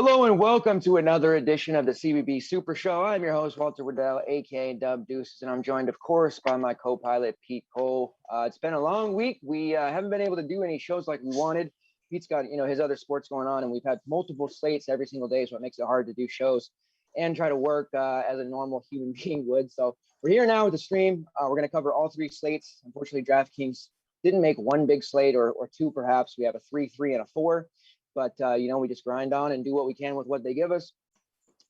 Hello and welcome to another edition of the CBB Super Show. I'm your host, Walter Waddell, aka Dub Deuces, and I'm joined, of course, by my co-pilot, Pete Cole. It's been a long week. We haven't been able to do any shows like we wanted. Pete's got, his other sports going on, and we've had multiple slates every single day, so it makes it hard to do shows and try to work as a normal human being would. So we're here now with the stream. We're going to cover all three slates. Unfortunately, DraftKings didn't make one big slate or two, perhaps. We have a 3, 3, and a 4. But, we just grind on and do what we can with what they give us.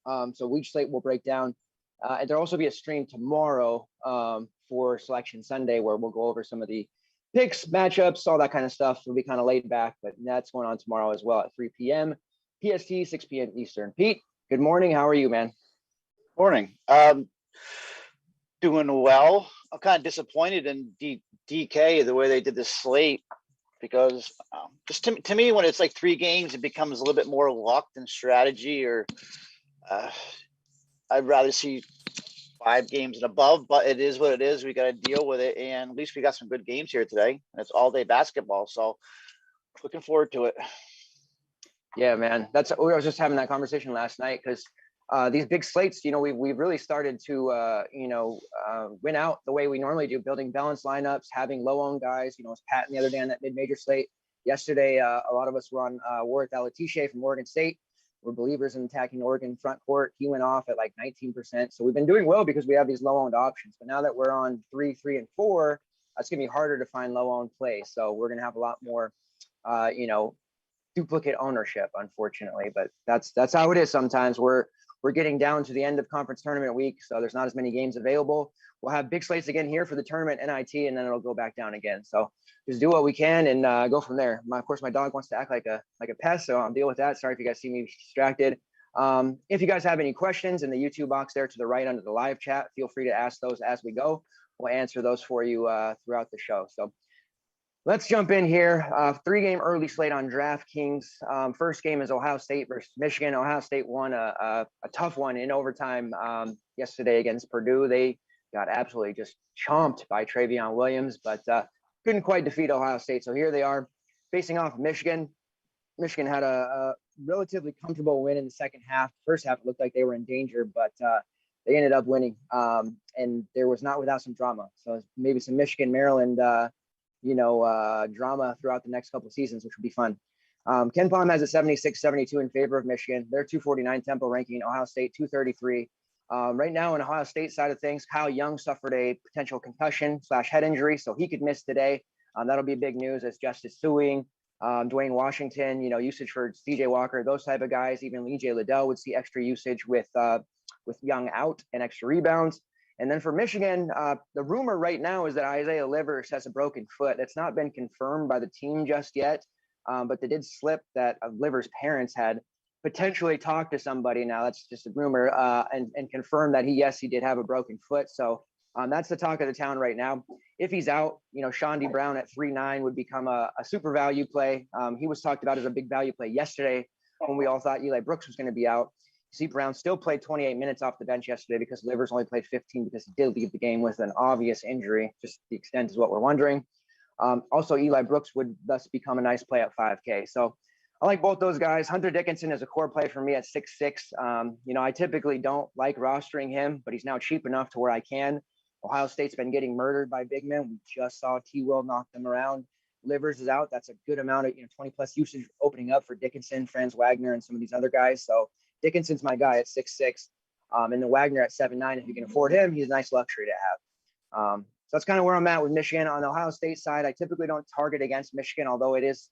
So each slate will break down. And there'll also be a stream tomorrow for Selection Sunday where we'll go over some of the picks, matchups, all that kind of stuff. It'll be kind of laid back, but that's going on tomorrow as well at 3 p.m. PST, 6 p.m. Eastern. Pete, good morning. How are you, man? Morning. Doing well. I'm kind of disappointed in DK, the way they did this slate. Because just to me, when it's like 3 games, it becomes a little bit more luck than strategy. Or I'd rather see 5 games and above. But it is what it is. We got to deal with it, and at least we got some good games here today. And it's all day basketball, so looking forward to it. Yeah, man. I was just having that conversation last night because these big slates, we've really started to win out the way we normally do, building balanced lineups, having low-owned guys. It's Patton the other day on that mid-major slate. Yesterday, a lot of us were on Worth Alatishe from Oregon State. We're believers in attacking Oregon front court. He went off at like 19%. So we've been doing well because we have these low-owned options. But now that we're on 3, 3, and 4, it's going to be harder to find low-owned plays. So we're going to have a lot more, duplicate ownership, unfortunately. But that's how it is sometimes. We're getting down to the end of conference tournament week, so there's not as many games available. We'll have big slates again here for the tournament NIT, and then it'll go back down again. So just do what we can and go from there. Of course, my dog wants to act like a pest, so I'll deal with that. Sorry if you guys see me distracted. If you guys have any questions in the YouTube box there to the right under the live chat, feel free to ask those as we go. We'll answer those for you throughout the show. So let's jump in here. 3-game early slate on DraftKings. First game is Ohio State versus Michigan. Ohio State won a tough one in overtime yesterday against Purdue. They got absolutely just chomped by DeAndre Williams, but couldn't quite defeat Ohio State. So here they are facing off Michigan. Michigan had a relatively comfortable win in the second half. First half, it looked like they were in danger, but they ended up winning. And there was not without some drama. So maybe some Michigan-Maryland drama throughout the next couple of seasons, which would be fun. Ken Palm has a 76-72 in favor of Michigan. They're 249 tempo ranking. Ohio State 233. Right now in Ohio State side of things, Kyle Young suffered a potential concussion/head injury, so he could miss today. That'll be big news as Justice Suing, Dwayne Washington, usage for CJ Walker, those type of guys. Even EJ Liddell would see extra usage with Young out and extra rebounds. And then for Michigan, the rumor right now is that Isaiah Livers has a broken foot. It's not been confirmed by the team just yet, but they did slip that Livers' parents had potentially talked to somebody. Now that's just a rumor and confirmed that he did have a broken foot. So that's the talk of the town right now. If he's out, Shondy Brown at 3.9 would become a super value play. He was talked about as a big value play yesterday when we all thought Eli Brooks was going to be out. See, Brown still played 28 minutes off the bench yesterday because Livers only played 15 because he did leave the game with an obvious injury. Just the extent is what we're wondering. Also, Eli Brooks would thus become a nice play at 5K. So I like both those guys. Hunter Dickinson is a core play for me at 6'6". I typically don't like rostering him, but he's now cheap enough to where I can. Ohio State's been getting murdered by big men. We just saw T-Will knock them around. Livers is out. That's a good amount of 20-plus usage opening up for Dickinson, Franz Wagner, and some of these other guys. So Dickinson's my guy at 6'6", and then Wagner at 7'9". If you can afford him, he's a nice luxury to have. So that's kind of where I'm at with Michigan. On the Ohio State side, I typically don't target against Michigan, although it is,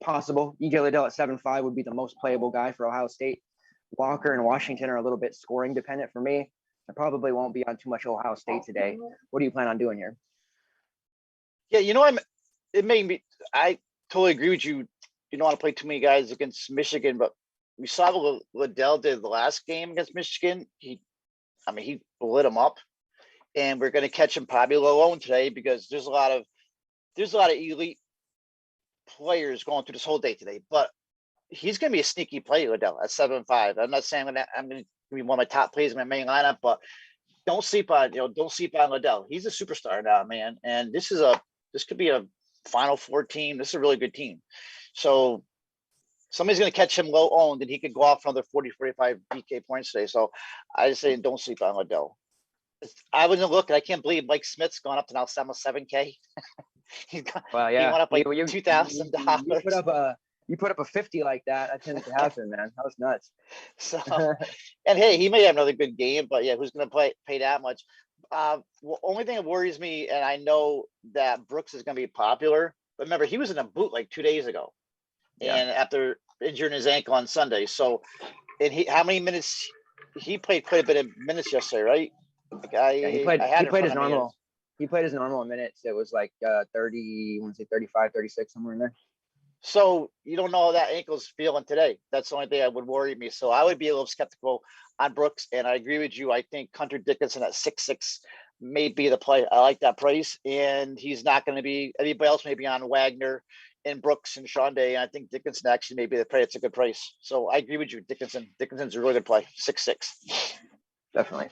possible. EJ Liddell at 7'5" would be the most playable guy for Ohio State. Walker and Washington are a little bit scoring dependent for me. I probably won't be on too much Ohio State today. What do you plan on doing here? Yeah, I totally agree with you. You don't want to play too many guys against Michigan, but we saw what Liddell did the last game against Michigan. He lit him up, and we're going to catch him probably low owned today because there's a lot of elite players going through this whole day today. But he's going to be a sneaky play, Liddell at 7'5". I'm not saying I'm going to be one of my top plays in my main lineup, but don't sleep on Liddell. He's a superstar now, man, and this could be a Final Four team. This is a really good team. So somebody's going to catch him low owned and he could go off for another 40, 45 DK points today. So I just say don't sleep on Liddell. I wasn't looking. I can't believe Mike Smith's gone up to now almost 7K. He went up like $2,000. You put up a 50 like that. That tends to happen, man. That was nuts. So, and hey, he may have another good game, but yeah, who's going to pay that much? Well, only thing that worries me, and I know that Brooks is going to be popular, but remember he was in a boot like 2 days ago, and after injuring his ankle on Sunday. So, and how many minutes? He played quite a bit of minutes yesterday, right? He played his normal. He played his normal minutes. It was like 30, I want to say 35, 36, somewhere in there. So you don't know how that ankle's feeling today. That's the only thing that would worry me. So I would be a little skeptical on Brooks, and I agree with you. I think Hunter Dickinson at 6'6" may be the play. I like that price, and he's not going to be anybody else. Maybe on Wagner and Brooks and Sean Day. And I think Dickinson actually may be the play. It's a good price. So I agree with you. Dickinson's a really good play. 6'6". Definitely.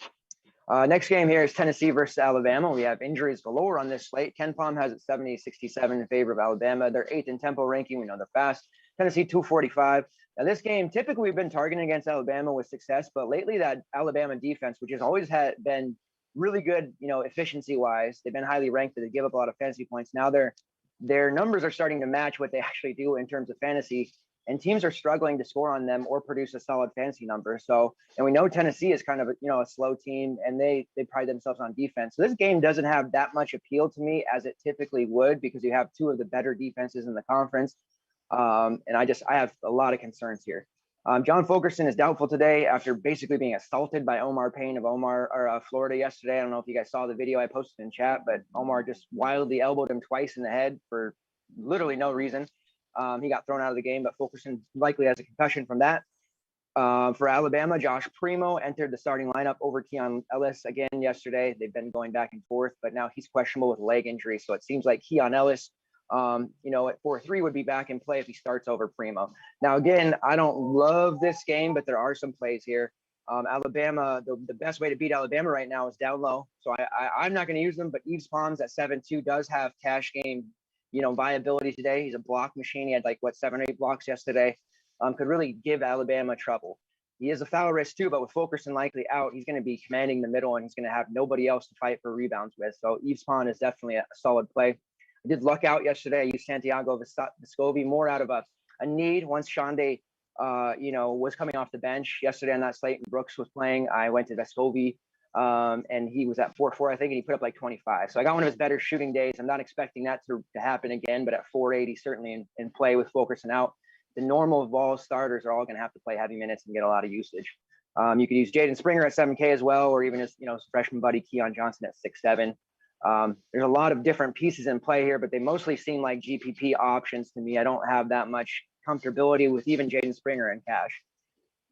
Next game here is Tennessee versus Alabama. We have injuries galore on this slate. Ken Palm has it 70-67 in favor of Alabama. They're 8th in tempo ranking. We know they're fast. Tennessee 245. Now this game, typically we've been targeting against Alabama with success, but lately that Alabama defense, which has always been really good, efficiency wise, they've been highly ranked, but they give up a lot of fantasy points. Now their numbers are starting to match what they actually do in terms of fantasy. And teams are struggling to score on them or produce a solid fantasy number. So, and we know Tennessee is kind of a slow team, and they pride themselves on defense. So this game doesn't have that much appeal to me as it typically would, because you have two of the better defenses in the conference. And I have a lot of concerns here. John Fulkerson is doubtful today after basically being assaulted by Omar Payne of Florida yesterday. I don't know if you guys saw the video I posted in chat, but Omar just wildly elbowed him twice in the head for literally no reason. He got thrown out of the game, but Fulkerson likely has a concussion from that. For Alabama, Josh Primo entered the starting lineup over Keon Ellis again yesterday. They've been going back and forth, but now he's questionable with leg injury. So it seems like Keon Ellis, at 4-3 would be back in play if he starts over Primo. Now, again, I don't love this game, but there are some plays here. Alabama, the best way to beat Alabama right now is down low. So I'm not going to use them, but Yves Pons at 7-2 does have cash game viability today. He's a block machine. He had 7 or 8 blocks yesterday. Could really give Alabama trouble. He is a foul risk too, but with Fulkerson likely out, he's going to be commanding the middle, and he's going to have nobody else to fight for rebounds with. So Yves Pons is definitely a solid play. I did luck out yesterday. I used Santiago Vescovi more out of a need. Once Shonday, was coming off the bench yesterday on that slate and Brooks was playing, I went to Vescovi. And he was at 4-4, I think, and he put up 25. So I got one of his better shooting days. I'm not expecting that to happen again, but at 4-8, he's certainly in play with Fulkerson out. The normal Vol starters are all going to have to play heavy minutes and get a lot of usage. You could use Jaden Springer at 7K as well, or even his freshman buddy Keon Johnson at 6-7. There's a lot of different pieces in play here, but they mostly seem like GPP options to me. I don't have that much comfortability with even Jaden Springer in cash.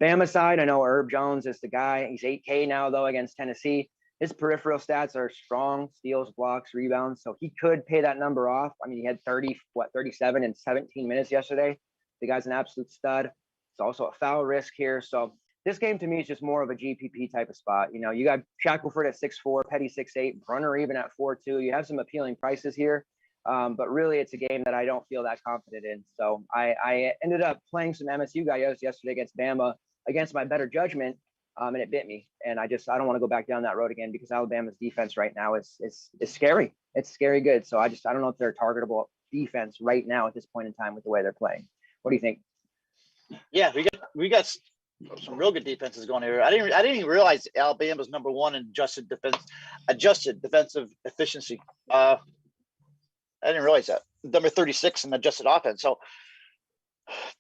Bama side, I know Herb Jones is the guy. He's 8K now, though, against Tennessee. His peripheral stats are strong: steals, blocks, rebounds. So he could pay that number off. I mean, he had 37 in 17 minutes yesterday. The guy's an absolute stud. It's also a foul risk here. So this game to me is just more of a GPP type of spot. You got Shackelford at 6'4", Petty 6'8", Brunner even at 4'2". You have some appealing prices here. But really, it's a game that I don't feel that confident in. So I ended up playing some MSU guys yesterday against Bama, against my better judgment, and it bit me. And I don't want to go back down that road again, because Alabama's defense right now is scary. It's scary good. So I don't know if they're targetable defense right now at this point in time with the way they're playing. What do you think? Yeah, we got some real good defenses going here. I didn't even realize Alabama's number 1 in adjusted defensive efficiency. I didn't realize that. Number 36 in adjusted offense. So,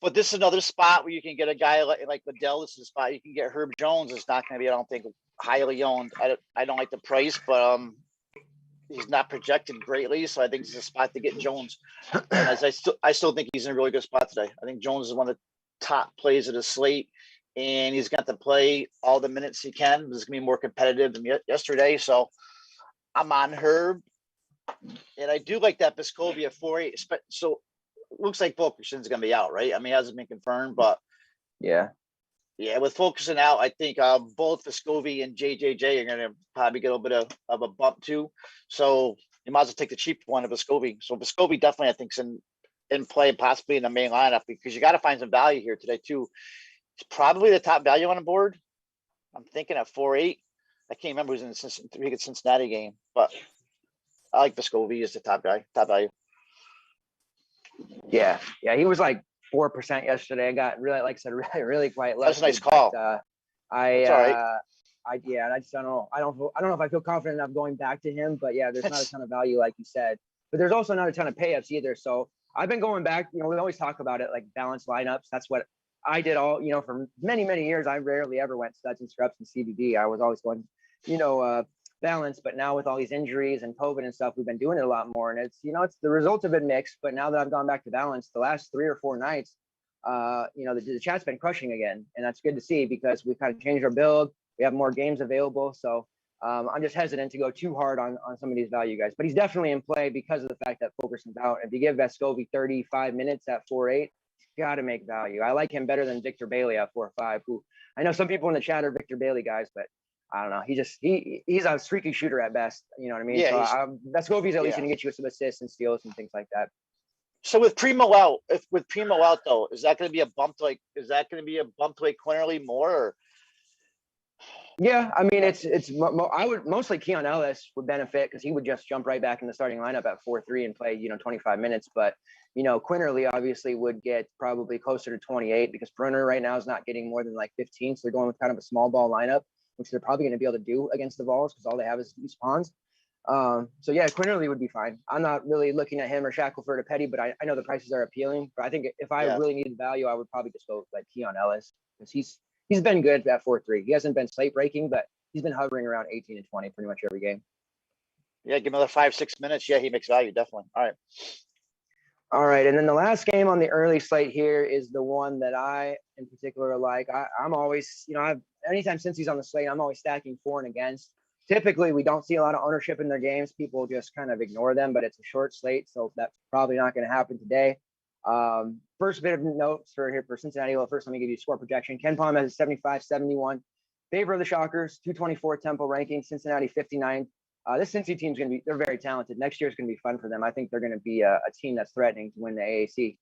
but this is another spot where you can get a guy like Liddell. This is a spot you can get. Herb Jones is not going to be, I don't think, highly owned. I don't like the price, but he's not projected greatly. So I think it's a spot to get Jones. And as I still think he's in a really good spot today. I think Jones is one of the top plays of the slate, and he's got to play all the minutes he can. This is going to be more competitive than yesterday. So I'm on Herb. And I do like that Vescovi at 4-8. So it looks like Fulkerson's going to be out, right? I mean, it hasn't been confirmed, but yeah, with Fulkerson out, I think both Vescovi and JJJ are going to probably get a little bit of a bump too. So you might as well take the cheap one of Vescovi. So Vescovi definitely, I think, is in play possibly in the main lineup because you got to find some value here today too. It's probably the top value on the board. I'm thinking at 4.8. I can't remember who's in the Cincinnati game, but I like Vescovi as the top guy, top value. Yeah, he was like 4% yesterday. I got really, like I said, really quite lucky. That's a nice call. But, That's all right. I just don't know. I don't know if I feel confident enough going back to him, but yeah, there's not a ton of value, like you said, but there's also not a ton of payups either. So I've been going back, we always talk about it, like balanced lineups. That's what I did all, for many, many years. I rarely ever went studs and scrubs and CBD. I was always going, balanced, but now with all these injuries and COVID and stuff, we've been doing it a lot more. And it's, it's the results have been mixed, but now that I've gone back to balance the last 3 or 4 nights, the chat's been crushing again. And that's good to see because we've kind of changed our build. We have more games available. So I'm just hesitant to go too hard on some of these value guys, but he's definitely in play because of the fact that Fulkerson's out. And if you give Vescovi 35 minutes at 4.8, got to make value. I like him better than Victor Bailey at 4.5, who I know some people in the chat are Victor Bailey guys, but I don't know. He's a streaky shooter at best. You know what I mean? Yeah, so Vescovi's at least going to get you some assists and steals and things like that. So with Primo out, though, is that going to be a bump to Quinterly more? Or? Yeah, I mean, I would mostly Keon Ellis would benefit because he would just jump right back in the starting lineup at 4.3 and play, 25 minutes. But, Quinterly obviously would get probably closer to 28 because Brunner right now is not getting more than like 15. So they're going with kind of a small ball lineup, which they're probably going to be able to do against the Vols because all they have is these pawns. So yeah, Quinterly would be fine. I'm not really looking at him or Shackelford or Petty, but I know the prices are appealing. But I think if I really needed value, I would probably just go with like Keon Ellis because he's been good at 4.3. He hasn't been slate breaking, but he's been hovering around 18 and 20 pretty much every game. Yeah, give another 5-6 minutes. Yeah, he makes value definitely. All right, and then the last game on the early slate here is the one that I in particular like. I'm always, anytime since he's on the slate, I'm always stacking for and against. Typically, we don't see a lot of ownership in their games. People just kind of ignore them, but it's a short slate, so that's probably not going to happen today. First bit of notes for Cincinnati. Well, first, let me give you score projection. Ken Palm has a 75-71. Favor of the Shockers, 224 tempo ranking, Cincinnati 59. This Cincy team's they're very talented. Next year's going to be fun for them. I think they're going to be a team that's threatening to win the AAC.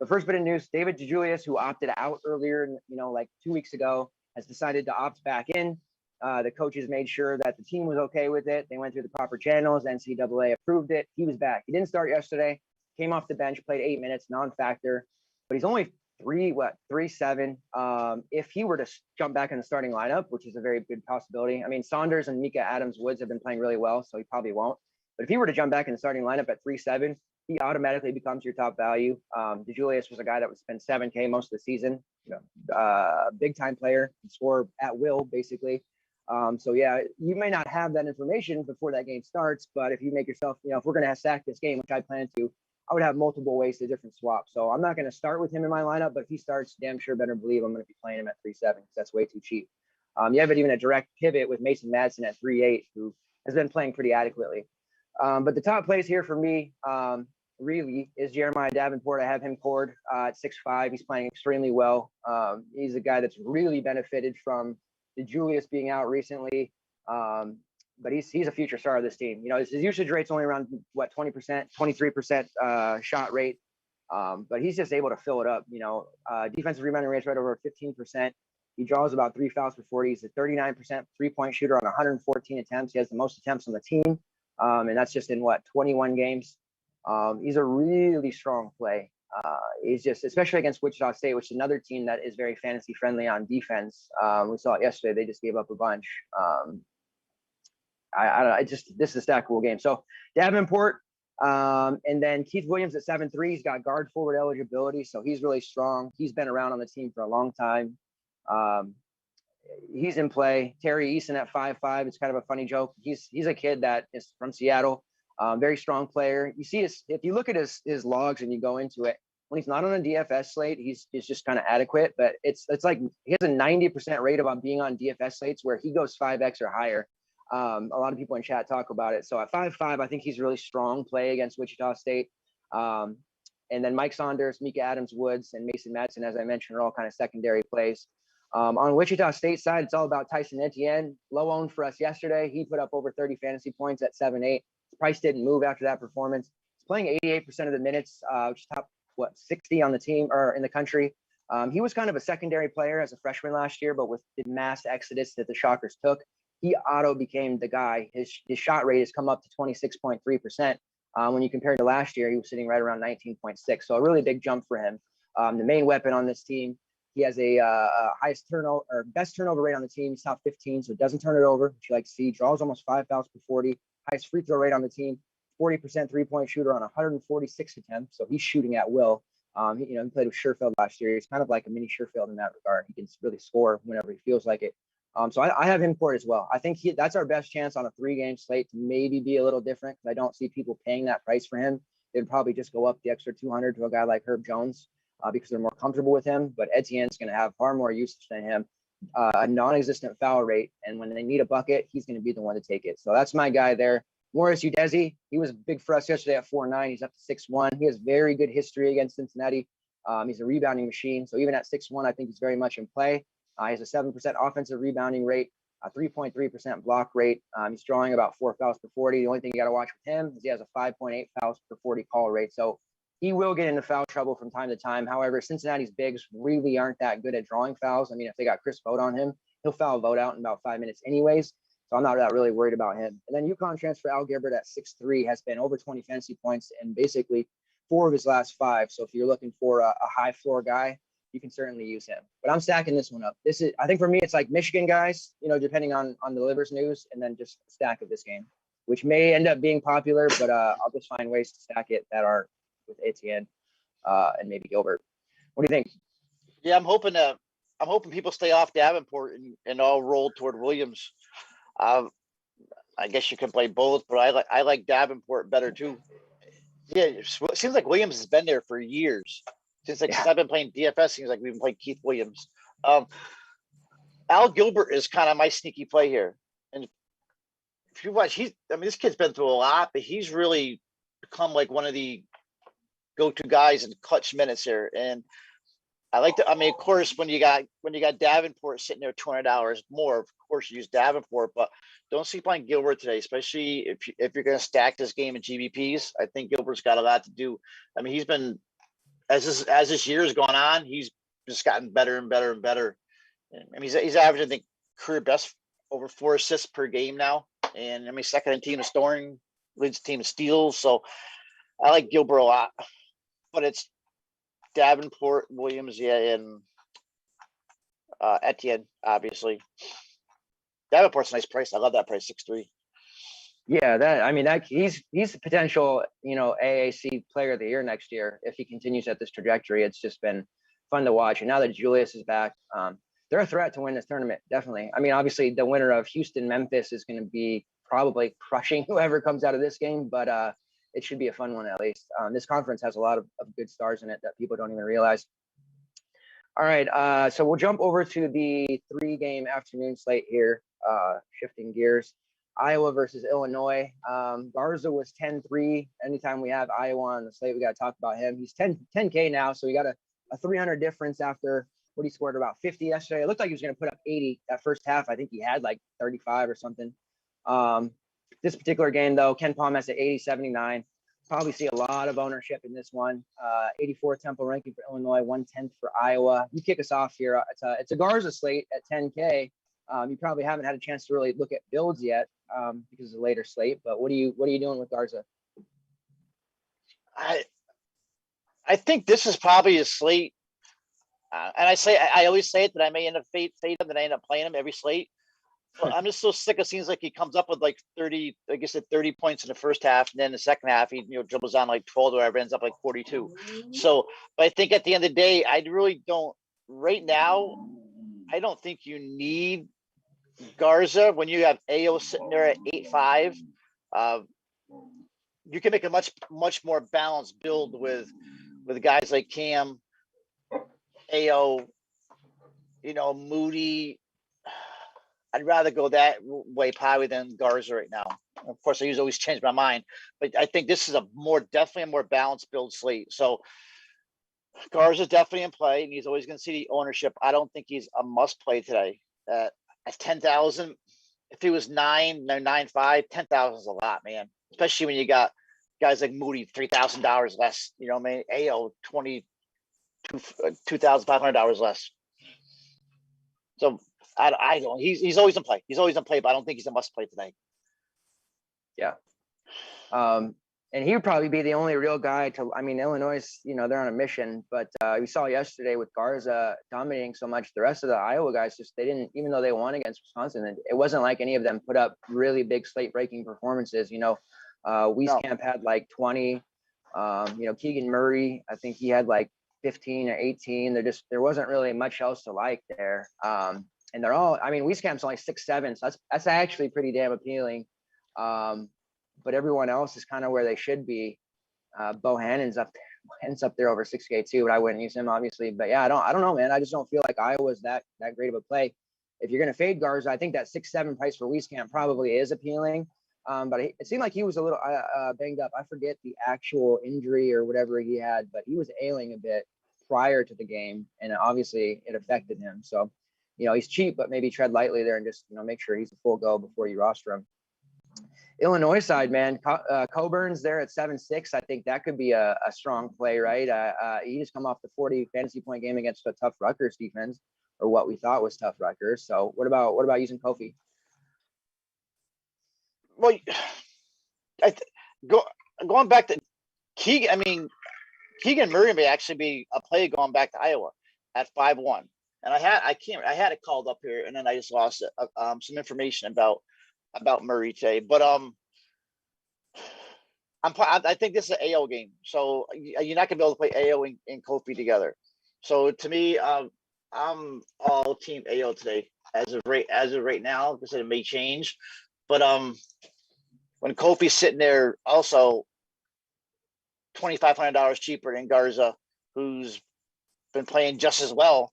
The first bit of news, David DeJulius, who opted out earlier, like 2 weeks ago, has decided to opt back in. The coaches made sure that the team was okay with it. They went through the proper channels. NCAA approved it. He was back. He didn't start yesterday. Came off the bench, played 8 minutes, non-factor, but he's only 3.7. If he were to jump back in the starting lineup, which is a very good possibility. I mean, Saunders and Mika Adams-Woods have been playing really well, so he probably won't. But if he were to jump back in the starting lineup at 3.7, he automatically becomes your top value. DeJulius was a guy that would spend 7K most of the season. Big time player, can score at will, basically. So yeah, you may not have that information before that game starts, but if you make yourself, if we're going to stack this game, which I plan to, I would have multiple ways to different swaps. So I'm not going to start with him in my lineup, but if he starts, damn sure better believe I'm going to be playing him at 3.7 because that's way too cheap. You have even a direct pivot with Mason Madsen at 3.8, who has been playing pretty adequately. But the top plays here for me really is Jeremiah Davenport. I have him poured at 6.5. He's playing extremely well. He's a guy that's really benefited from DeJulius being out recently. But he's a future star of this team. His usage rate's only around 20%, 23% shot rate. But he's just able to fill it up. Defensive rebounding rate's right over 15%. He draws about 3 fouls per 40. He's a 39% 3-point shooter on 114 attempts. He has the most attempts on the team. And that's just in 21 games. He's a really strong play. He's just, especially against Wichita State, which is another team that is very fantasy friendly on defense. We saw it yesterday. They just gave up a bunch. This is a stackable game. So Davenport, and then Keith Williams at 7.3. He's got guard forward eligibility, so he's really strong. He's been around on the team for a long time. He's in play. Terry Eason at 5.5. It's kind of a funny joke. He's a kid that is from Seattle. Very strong player. You see if you look at his logs and you go into it, when he's not on a DFS slate, he's just kind of adequate. But it's like he has a 90% rate of being on DFS slates where he goes 5x or higher. A lot of people in chat talk about it. So at 5.5, I think he's really strong play against Wichita State. And then Mike Saunders, Mika Adams-Woods, and Mason Madsen, as I mentioned, are all kind of secondary plays. On Wichita State side, it's all about Tyson Etienne. Low owned for us yesterday. He put up over 30 fantasy points at 7.8. His price didn't move after that performance. He's playing 88% of the minutes, which is top 60 on the team or in the country. He was kind of a secondary player as a freshman last year, but with the mass exodus that the Shockers took, he auto became the guy. His shot rate has come up to 26.3%. When you compare to last year, he was sitting right around 19.6. So a really big jump for him. The main weapon on this team. He has a highest turnover or best turnover rate on the team. He's top 15, so doesn't turn it over, which you like to see. Draws almost 5 fouls per 40. Highest free throw rate on the team. 40% three-point shooter on 146 attempts. So he's shooting at will. He played with Sherfield last year. He's kind of like a mini Sherfield in that regard. He can really score whenever he feels like it. So I have him for it as well. I think that's our best chance on a 3-game slate to maybe be a little different, because I don't see people paying that price for him. They'd probably just go up the extra 200 to a guy like Herb Jones because they're more comfortable with him. But Etienne's going to have far more usage than him, a non-existent foul rate. And when they need a bucket, he's going to be the one to take it. So that's my guy there. Morris Udeze, he was big for us yesterday at 4'9". He's up to 6'1". He has very good history against Cincinnati. He's a rebounding machine. So even at 6'1", I think he's very much in play. He has a 7% offensive rebounding rate, a 3.3% block rate. He's drawing about 4 fouls per 40. The only thing you got to watch with him is he has a 5.8 fouls per 40 call rate. So he will get into foul trouble from time to time. However, Cincinnati's bigs really aren't that good at drawing fouls. I mean, if they got Chris Vogt on him, he'll foul Vogt out in about 5 minutes anyways. So I'm not really worried about him. And then UConn transfer Al Gilbert at 6'3" has been over 20 fantasy points in basically 4 of his last 5. So if you're looking for a high floor guy, you can certainly use him. But I'm stacking this one up. I think for me, it's like Michigan guys, depending on the Livers news, and then just a stack of this game, which may end up being popular, but I'll just find ways to stack it that are with Etienne and maybe Gilbert. What do you think? Yeah, I'm hoping people stay off Davenport and all roll toward Williams. I guess you can play both, but I like Davenport better too. Yeah, it seems like Williams has been there for years. Since I've been playing DFS, seems like we've been playing Keith Williams. Al Gilbert is kind of my sneaky play here. And if you watch, this kid's been through a lot, but he's really become like one of the go-to guys in clutch minutes here. And of course, when you got Davenport sitting there $200 more, of course you use Davenport, but don't sleep on Gilbert today, especially if you're going to stack this game in GBPs. I think Gilbert's got a lot to do. I mean, he's been, as this year has gone on, he's just gotten better and better and better. I mean, he's averaging, I think, career best over 4 assists per game now. And I mean, second in team in scoring, leads the team in steals. So I like Gilbert a lot, but it's Davenport, Williams, and Etienne, obviously. Davenport's a nice price. I love that price, 6'3". Yeah, he's the potential, AAC player of the year next year if he continues at this trajectory. It's just been fun to watch. And now that Julius is back, they're a threat to win this tournament, definitely. I mean, obviously the winner of Houston Memphis is going to be probably crushing whoever comes out of this game, but it should be a fun one at least. This conference has a lot of good stars in it that people don't even realize. All right, so we'll jump over to the 3-game afternoon slate here, shifting gears. Iowa versus Illinois. Garza was 10-3. Anytime we have Iowa on the slate, we got to talk about him. He's 10K now, so we got a 300 difference after what he scored about 50 yesterday. It looked like he was going to put up 80 that first half. I think he had like 35 or something. This particular game, though, Ken Palm has at 80-79. Probably see a lot of ownership in this one. 84 Temple ranking for Illinois, 110th for Iowa. You kick us off here. It's a Garza slate at 10K. You probably haven't had a chance to really look at builds yet because it's a later slate. But what are you doing with Garza? I think this is probably a slate. And I always say it that I may end up fade him, that I end up playing him every slate. But I'm just so sick. It seems like he comes up with like 30, like I said, 30 points in the first half, and then the second half he dribbles on like 12 or whatever, ends up like 42. So, but I think at the end of the day, I really don't. Right now, I don't think you need Garza when you have AO sitting there at 8.5. You can make a much more balanced build with guys like Cam, AO, Moody. I'd rather go that way probably than Garza right now. Of course, I always change my mind, but I think this is definitely a more balanced build slate. So Garza's definitely in play, and he's always going to see the ownership. I don't think he's a must play today. At 10,000, if he was 9.5, 10,000 is a lot, man. Especially when you got guys like Moody, $3,000 less. You know what I mean? AO, $2,500 less. So I don't. He's always in play. He's always in play, but I don't think he's a must play tonight. Yeah. And he would probably be the only real guy to, I mean, Illinois, they're on a mission, but we saw yesterday with Garza dominating so much, the rest of the Iowa guys they didn't, even though they won against Wisconsin, it wasn't like any of them put up really big slate breaking performances. Wieskamp had like 20, Keegan Murray, I think he had like 15 or 18. There wasn't really much else to like there. And they're all, I mean, Wieskamp's only 6'7", so that's actually pretty damn appealing. But everyone else is kind of where they should be. Bohannon's up there over 6K too, but I wouldn't use him obviously. But yeah, I don't know, man. I just don't feel like Iowa's that great of a play. If you're going to fade Garza, I think that 6-7 price for Wieskamp probably is appealing. But it seemed like he was a little banged up. I forget the actual injury or whatever he had, but he was ailing a bit prior to the game, and obviously it affected him. So, he's cheap, but maybe tread lightly there and just make sure he's a full go before you roster him. Illinois side, man, Coburn's there at 7-6. I think that could be a strong play, right? He just come off the 40 fantasy point game against a tough Rutgers defense, or what we thought was tough Rutgers. So what about using Kofi? Well, going back to Keegan, I mean, Keegan Murray may actually be a play going back to Iowa at 5-1. And I had it called up here, and then I just lost it. Some information about Murray today, but I think this is an AO game, so you're not gonna be able to play AO and Kofi together. So to me, I'm all team AO today as of right now, because it may change. But when Kofi's sitting there, also $2,500 cheaper than Garza, who's been playing just as well,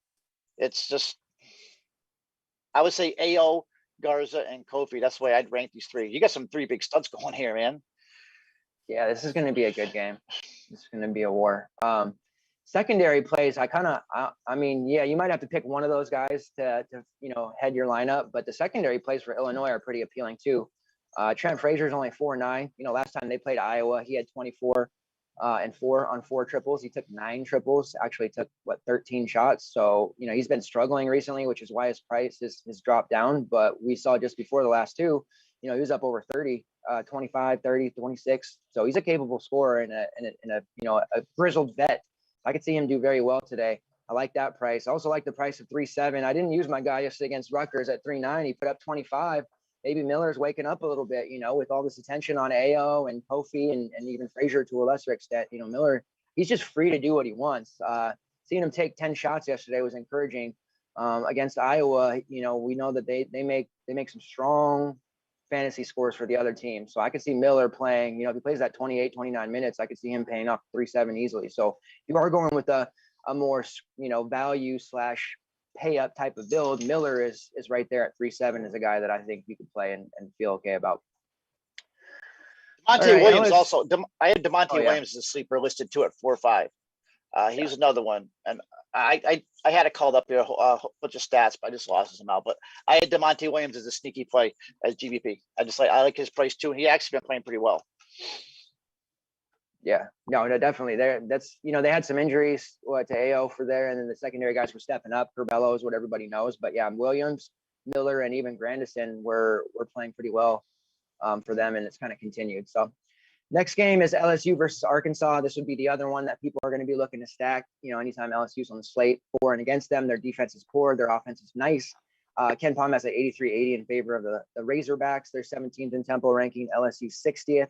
it's just, I would say AO, Garza, and Kofi. That's the way I'd rank these three. You got some three big studs going here, man. Yeah, this is going to be a good game. This is going to be a war. Secondary plays, I mean, yeah, you might have to pick one of those guys to head your lineup, but the secondary plays for Illinois are pretty appealing too. Trent Frazier's only 4.9. Last time they played Iowa, he had 24 and 4 on 4 triples. He took 9 triples, actually took 13 shots. So, he's been struggling recently, which is why his price has dropped down. But we saw just before the last two, he was up over 30, 25, 30, 26. So he's a capable scorer and a grizzled vet. I could see him do very well today. I like that price. I also like the price of 3.7. I didn't use my guy yesterday against Rutgers at 3.9. He put up 25. Maybe Miller's waking up a little bit, with all this attention on AO and Kofi and even Frazier to a lesser extent. Miller, he's just free to do what he wants. Seeing him take 10 shots yesterday was encouraging. Against Iowa, we know that they make some strong fantasy scores for the other team. So I could see Miller playing, if he plays that 28, 29 minutes, I could see him paying off 3.7 easily. So if you are going with a more, value / pay up type of build, Miller is right there at 3.7 as a guy that I think you could play and feel okay about. DeMonte Williams also. I had DeMonte Williams as a sleeper listed too at 4.5. He's another one, and I had it called up here a bunch of stats, but I just lost them out. But I had DeMonte Williams as a sneaky play as GVP. I like his price too, and he actually been playing pretty well. Yeah, no, definitely. They had some injuries to AO for there, and then the secondary guys were stepping up. Curbelo is what everybody knows, but yeah, Williams, Miller, and even Grandison were playing pretty well for them, and it's kind of continued. So next game is LSU versus Arkansas. This would be the other one that people are going to be looking to stack. Anytime LSU's on the slate for and against them, their defense is poor, their offense is nice. Ken Palm has an 83-80 in favor of the Razorbacks. They're 17th in tempo ranking, LSU 60th.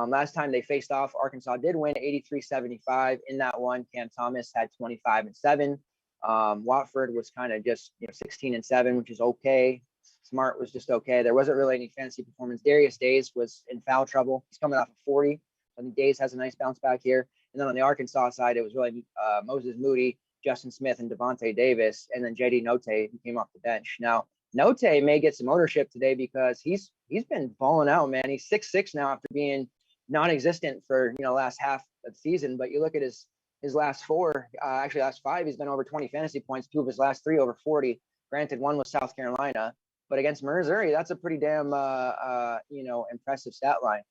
Last time they faced off, Arkansas did win 83-75. In that one, Cam Thomas had 25-7. Watford was kind of just 16-7, which is okay. Smart was just okay. There wasn't really any fantasy performance. Darius Days was in foul trouble. He's coming off of 40. I think Days has a nice bounce back here. And then on the Arkansas side, it was really Moses Moody, Justin Smith, and Devontae Davis, and then JD Note, who came off the bench. Now, Note may get some ownership today because he's been balling out, man. He's 6'6" now after being non-existent for last half of the season. But you look at his last 4, actually last 5, he's been over 20 fantasy points. 2 of his last 3 over 40. Granted, one was South Carolina, but against Missouri, that's a pretty damn impressive stat line.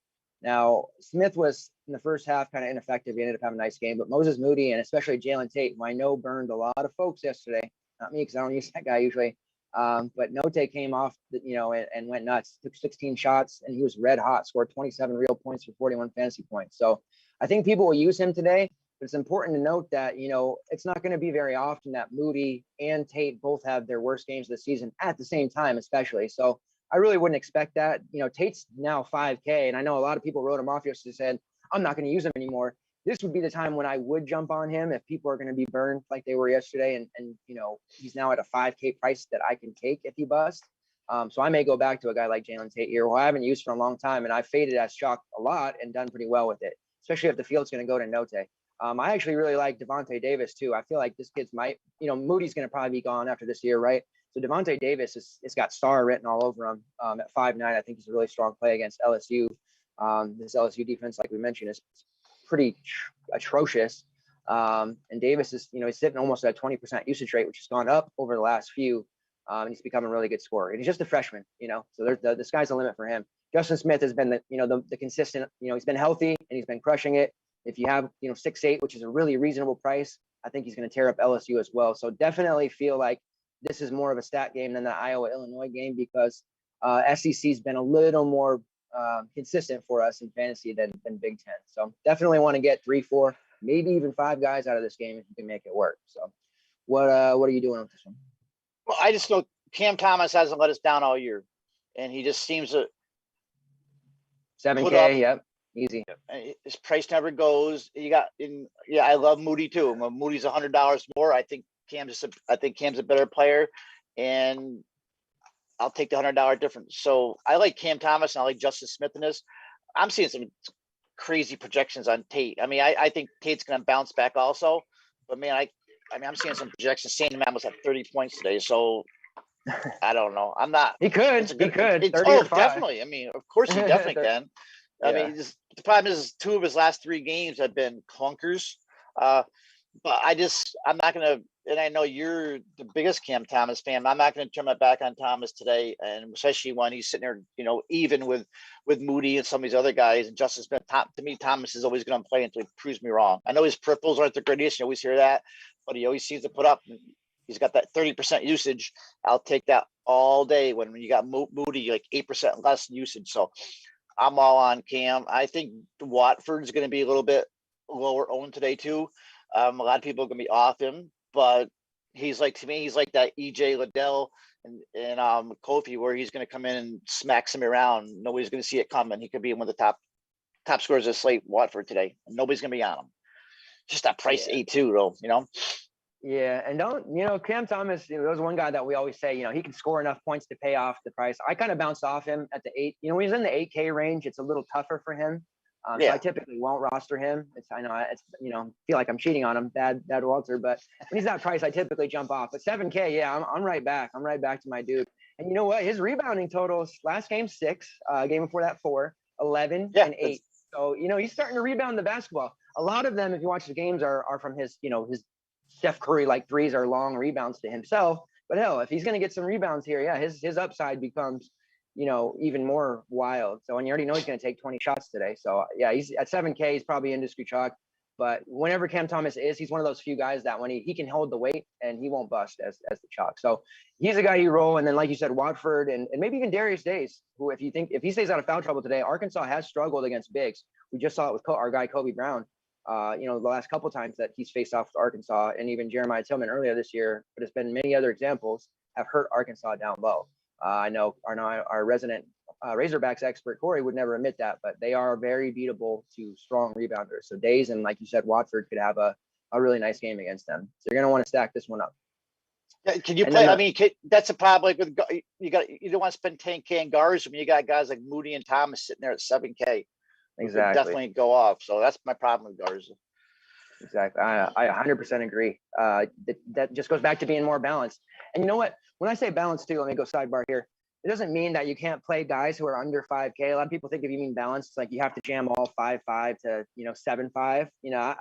Now, Smith was in the first half kind of ineffective. He ended up having a nice game, but Moses Moody and especially Jalen Tate, who I know burned a lot of folks yesterday. Not me, because I don't use that guy usually. But Note came off, and went nuts. Took 16 shots, and he was red hot. Scored 27 real points for 41 fantasy points. So I think people will use him today. But it's important to note that it's not going to be very often that Moody and Tate both have their worst games of the season at the same time, especially. So I really wouldn't expect that. Tate's now 5K, and I know a lot of people wrote him off yesterday and said, I'm not going to use him anymore. This would be the time when I would jump on him if people are going to be burned like they were yesterday. And he's now at a 5K price that I can take if he busts. So I may go back to a guy like Jalen Tate here, who I haven't used for a long time, and I faded as chalk a lot and done pretty well with it, especially if the field's going to go to Note. I actually really like Devontae Davis too. I feel like this kid's Moody's going to probably be gone after this year, right? So Devontae Davis has got star written all over him at 5'9". I think he's a really strong play against LSU. This LSU defense, like we mentioned, is pretty atrocious. And Davis is, he's sitting almost at a 20% usage rate, which has gone up over the last few. And he's become a really good scorer. And he's just a freshman, so the sky's the limit for him. Justin Smith has been the consistent, he's been healthy and he's been crushing it. If you have, 6'8", which is a really reasonable price, I think he's going to tear up LSU as well. So definitely feel like this is more of a stat game than the Iowa-Illinois game because SEC's been a little more consistent for us in fantasy than Big Ten. So definitely want to get 3, 4, maybe even 5 guys out of this game if you can make it work. So what are you doing with this one? Well, I just know Cam Thomas hasn't let us down all year, and he just seems to 7K. Yep, easy. His price never goes. I love Moody too. Moody's $100 more. I think Cam's a better player, and I'll take the $100 difference. So I like Cam Thomas and I like Justin Smith in this. I'm seeing some crazy projections on Tate. I mean, I think Tate's going to bounce back also, but man, I'm seeing some projections. Sandy Man was at 30 points today, so I don't know. I'm not. He could. 30 or 5. Definitely. I mean, of course he definitely can. I mean, the problem is 2 of his last 3 games have been clunkers. But I'm not going to, and I know you're the biggest Cam Thomas fan. I'm not going to turn my back on Thomas today, and especially when he's sitting there, even with Moody and some of these other guys. And Justin Smith, to me, Thomas is always going to play until he proves me wrong. I know his peripherals aren't the greatest. You always hear that, but he always seems to put up. He's got that 30% usage. I'll take that all day when you got Moody like 8% less usage. So I'm all on Cam. I think Watford is going to be a little bit lower owned today too. A lot of people are going to be off him, but he's like that EJ Liddell and Kofi, where he's going to come in and smack somebody around. Nobody's going to see it coming. He could be one of the top scorers of slate Watford today, and nobody's going to be on him. Just that price 8-2 though, Yeah, and Cam Thomas, there was one guy that we always say, he can score enough points to pay off the price. I kind of bounced off him at the 8. When he's in the 8K range, it's a little tougher for him. So I typically won't roster him. Feel like I'm cheating on him, bad Walter. But when he's that price, I typically jump off. But 7K, I'm right back. I'm right back to my dude. And you know what? His rebounding totals last game 6, game before that 4, 11, and 8. So he's starting to rebound the basketball. A lot of them, if you watch the games, are from his his Steph Curry like threes are long rebounds to himself. But hell, if he's going to get some rebounds here, his upside becomes even more wild. So, and you already know he's going to take 20 shots today. So he's at 7K, he's probably industry chalk. But whenever Cam Thomas he's one of those few guys that when he can hold the weight and he won't bust as the chalk. So he's a guy you roll. And then, like you said, Watford and maybe even Darius Days, who if he stays out of foul trouble today, Arkansas has struggled against bigs. We just saw it with our guy Kobe Brown. The last couple of times that he's faced off with Arkansas, and even Jeremiah Tillman earlier this year, but it's been many other examples have hurt Arkansas down low. I know our resident Razorbacks expert Corey would never admit that, but they are very beatable to strong rebounders. So Days and, like you said, Watford could have a really nice game against them. So you're going to want to stack this one up. Can you play? That's a problem. Like with you don't want to spend 10K in guards when you got guys like Moody and Thomas sitting there at 7K. Exactly. Definitely go off. So that's my problem with Garza. Exactly. I 100% agree. That just goes back to being more balanced. And you know what? When I say balanced too, let me go sidebar here. It doesn't mean that you can't play guys who are under 5K. A lot of people think if you mean balanced, it's like you have to jam all 5.5 to 7.5.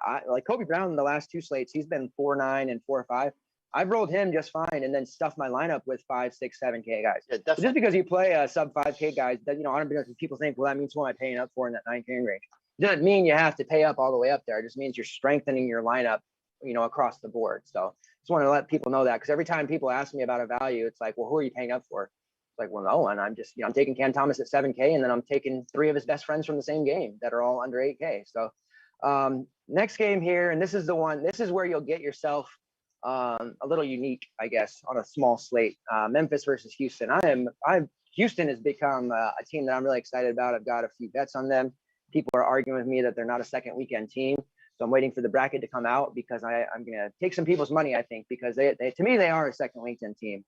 I like Kobe Brown in the last 2 slates. He's been 4.9 and 4.5. I've rolled him just fine and then stuffed my lineup with 5, 6, 7K guys. Yeah, But definitely. just because you play a sub 5K guys, that I don't know, people think, well, that means what am I paying up for in that 9K range? It doesn't mean you have to pay up all the way up there. It just means you're strengthening your lineup, across the board. So just want to let people know that, because every time people ask me about a value, it's like, well, who are you paying up for? It's like, well, no one. I'm just, I'm taking Cam Thomas at 7K, and then I'm taking 3 of his best friends from the same game that are all under 8K. So next game here, and this is where you'll get yourself a little unique, I guess, on a small slate. Memphis versus Houston. Houston has become a team that I'm really excited about. I've got a few bets on them. People are arguing with me that they're not a second weekend team. So I'm waiting for the bracket to come out, because I'm going to take some people's money, I think, because they to me, they are a second weekend team.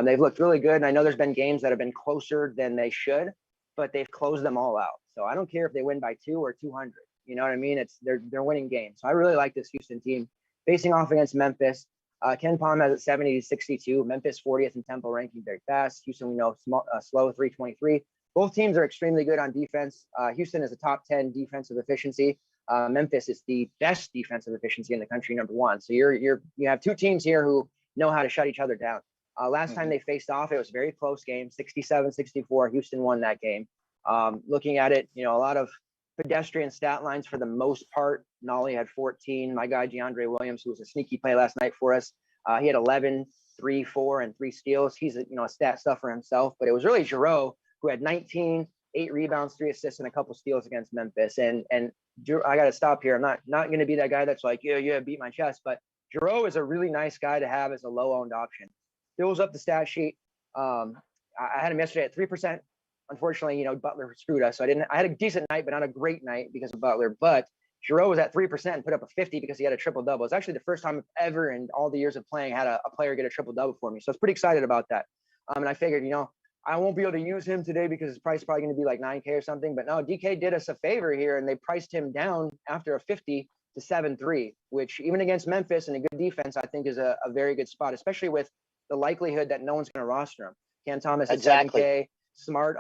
They've looked really good. And I know there's been games that have been closer than they should, but they've closed them all out. So I don't care if they win by 2 or 200. You know what I mean? They're winning games. So I really like this Houston team facing off against Memphis. Ken Palm has it 70-62. Memphis 40th in tempo ranking, very fast. Houston, we know, slow, 323. Both teams are extremely good on defense. Houston is a top 10 defensive efficiency. Memphis is the best defensive efficiency in the country, number 1. So you have 2 teams here who know how to shut each other down. Last time they faced off, it was a very close game, 67-64. Houston won that game. Looking at it, a lot of pedestrian stat lines for the most part. Nolly had 14. My guy DeAndre Williams, who was a sneaky play last night for us, he had 11, 3, 4, and 3 steals. He's a stat stuffer himself, but it was really Giroux who had 19, 8 rebounds, 3 assists, and a couple steals against Memphis. And I got to stop here. I'm not going to be that guy that's like, yeah, beat my chest, but Giroux is a really nice guy to have as a low-owned option. Fills up the stat sheet. I had him yesterday at 3%. Unfortunately, Butler screwed us. So I had a decent night, but not a great night because of Butler. But Giroux was at 3% and put up a 50 because he had a triple-double. It's actually the first time ever in all the years of playing had a player get a triple-double for me. So I was pretty excited about that. And I figured, I won't be able to use him today because his price is probably going to be like 9K or something. But no, DK did us a favor here, and they priced him down after a 50 to 7-3, which even against Memphis and a good defense, I think is a very good spot, especially with the likelihood that no one's going to roster him. Cam Thomas at 7K. Smart,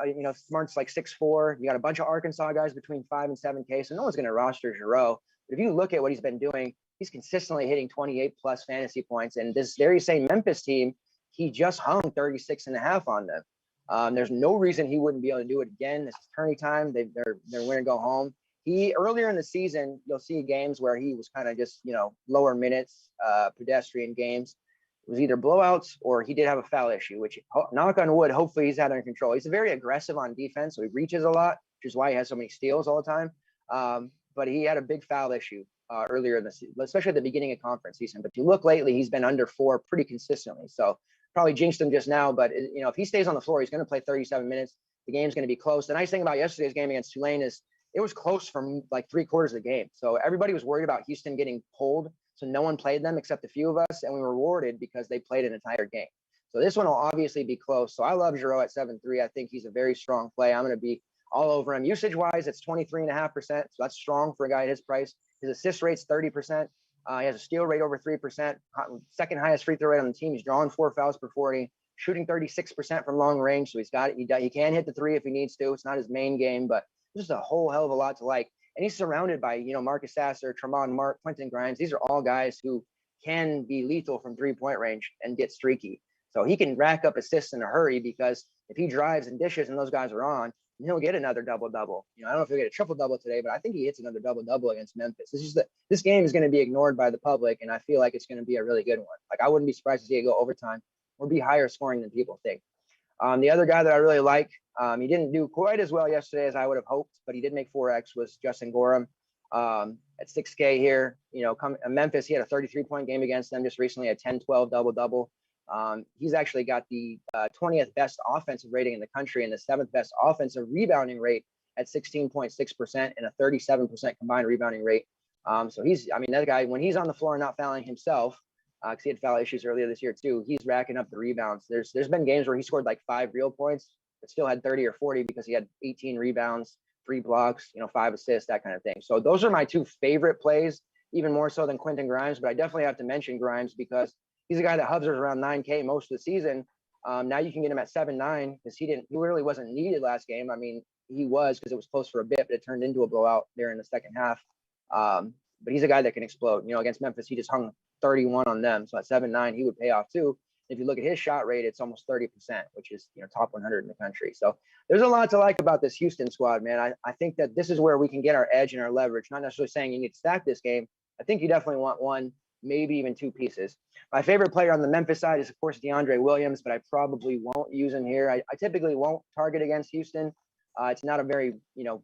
Smart's like 6'4". You got a bunch of Arkansas guys between 5 and 7K, so no one's going to roster Giroux. But if you look at what he's been doing, he's consistently hitting 28 plus fantasy points. And this very same Memphis team, he just hung 36.5 on them. There's no reason he wouldn't be able to do it again. This is tourney time. They're win or go home. Earlier in the season, you'll see games where he was kind of just, lower minutes, pedestrian games. It was either blowouts or he did have a foul issue, which, knock on wood, hopefully he's had under control. He's very aggressive on defense, so he reaches a lot, which is why he has so many steals all the time. But he had a big foul issue earlier in the season, especially at the beginning of conference season. But if you look lately, he's been under 4 pretty consistently. So probably jinxed him just now. But, if he stays on the floor, he's going to play 37 minutes. The game's going to be close. The nice thing about yesterday's game against Tulane is it was close from like 3/4 of the game. So everybody was worried about Houston getting pulled. So no one played them except a few of us, and we were rewarded because they played an entire game. So this one will obviously be close. So I love Giroux at 7-3. I think he's a very strong play. I'm going to be all over him. Usage-wise, it's 23.5%. So that's strong for a guy at his price. His assist rate's 30%. He has a steal rate over 3%. Second highest free throw rate on the team. He's drawing 4 fouls per 40. Shooting 36% from long range. So he's got it. He can hit the 3 if he needs to. It's not his main game, but just a whole hell of a lot to like. And he's surrounded by, Marcus Sasser, Tremont Mark, Quentin Grimes. These are all guys who can be lethal from 3-point range and get streaky. So he can rack up assists in a hurry, because if he drives and dishes and those guys are on, he'll get another double-double. I don't know if he'll get a triple-double today, but I think he hits another double-double against Memphis. This game is going to be ignored by the public, and I feel like it's going to be a really good one. Like, I wouldn't be surprised to see it go overtime or be higher scoring than people think. The other guy that I really like, he didn't do quite as well yesterday as I would have hoped, but he did make 4X, was Justin Gorham at 6K here. Memphis, he had a 33-point game against them just recently, a 10-12 double-double. He's actually got the 20th best offensive rating in the country and the 7th best offensive rebounding rate at 16.6% and a 37% combined rebounding rate. So that guy, when he's on the floor and not fouling himself, because he had foul issues earlier this year too, he's racking up the rebounds. There's been games where he scored like 5 real points, but still had 30 or 40 because he had 18 rebounds, 3 blocks, 5 assists, that kind of thing. So those are my 2 favorite plays, even more so than Quentin Grimes. But I definitely have to mention Grimes because he's a guy that hovers around 9K most of the season. Now you can get him at 7-9 because he really wasn't needed last game. I mean, he was, because it was close for a bit, but it turned into a blowout there in the second half. But he's a guy that can explode. Against Memphis, he just hung 31 on them. So at 7-9, he would pay off too. If you look at his shot rate, it's almost 30%, which is, top 100 in the country. So there's a lot to like about this Houston squad, man. I think that this is where we can get our edge and our leverage. Not necessarily saying you need to stack this game. I think you definitely want one, maybe even two pieces. My favorite player on the Memphis side is, of course, DeAndre Williams, but I probably won't use him here. I typically won't target against Houston. It's not a very,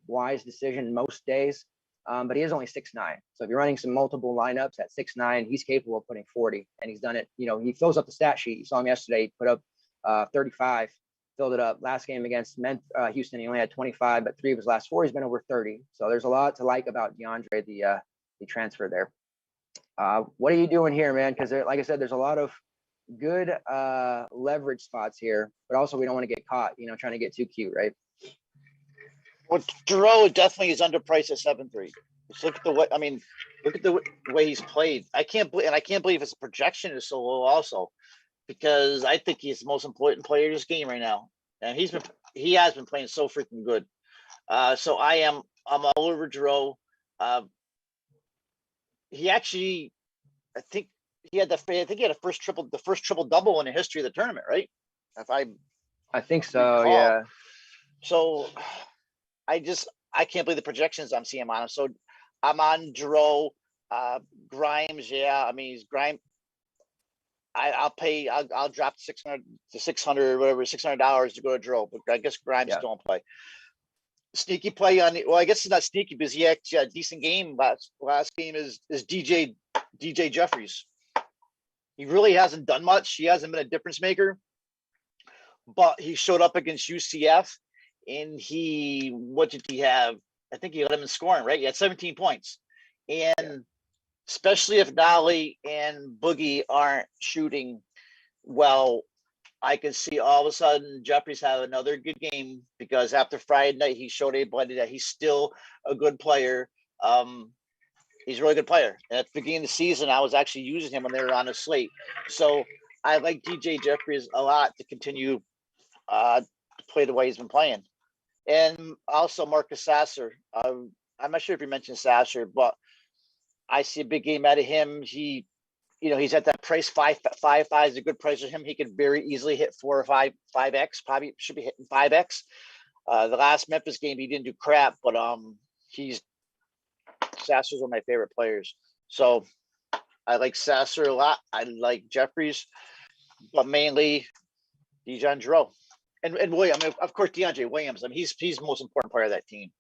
wise decision most days. But he is only 6'9". So if you're running some multiple lineups at 6'9", he's capable of putting 40, and he's done it. He fills up the stat sheet. You saw him yesterday. He put up 35, filled it up. Last game against Houston, he only had 25, but 3 of his last 4, he's been over 30. So there's a lot to like about DeAndre, the transfer there. What are you doing here, man? Because like I said, there's a lot of good leverage spots here, but also we don't want to get caught, trying to get too cute, right? Well, Giroux definitely is underpriced at 7-3. Just look at the way he's played. I can't believe his projection is so low also, because I think he's the most important player in this game right now. And he has been playing so freaking good. So I'm all over Giroux. He actually, I think he had the first triple double in the history of the tournament, right? I think so, recall. yeah. So I can't believe the projections I'm seeing on him. So I'm on Giroux, Grimes. Yeah, I mean, he's Grimes. I'll drop 600 to 600, whatever, $600 to go to Giroux, but I guess Grimes don't play. Sneaky play on I guess it's not sneaky because he actually had a decent game last game is DJ Jeffries. He really hasn't done much. He hasn't been a difference maker, but he showed up against UCF. And what did he have? I think he led him in scoring, right? He had 17 points. And especially if Nolly and Boogie aren't shooting well, I can see all of a sudden Jeffries have another good game, because after Friday night, he showed everybody that he's still a good player. He's a really good player. And at the beginning of the season, I was actually using him when they were on a slate. So I like DJ Jeffries a lot to continue to play the way he's been playing. And also Marcus Sasser. I'm not sure if you mentioned Sasser, but I see a big game out of him. He's at that price. 5.55 is a good price for him. He could very easily hit 4 or 5x. Probably should be hitting 5x. The last Memphis game, he didn't do crap, but Sasser's one of my favorite players. So I like Sasser a lot. I like Jeffries, but mainly DeAndre Giroux. And Williams, of course, DeAndre Williams. He's the most important player of that team.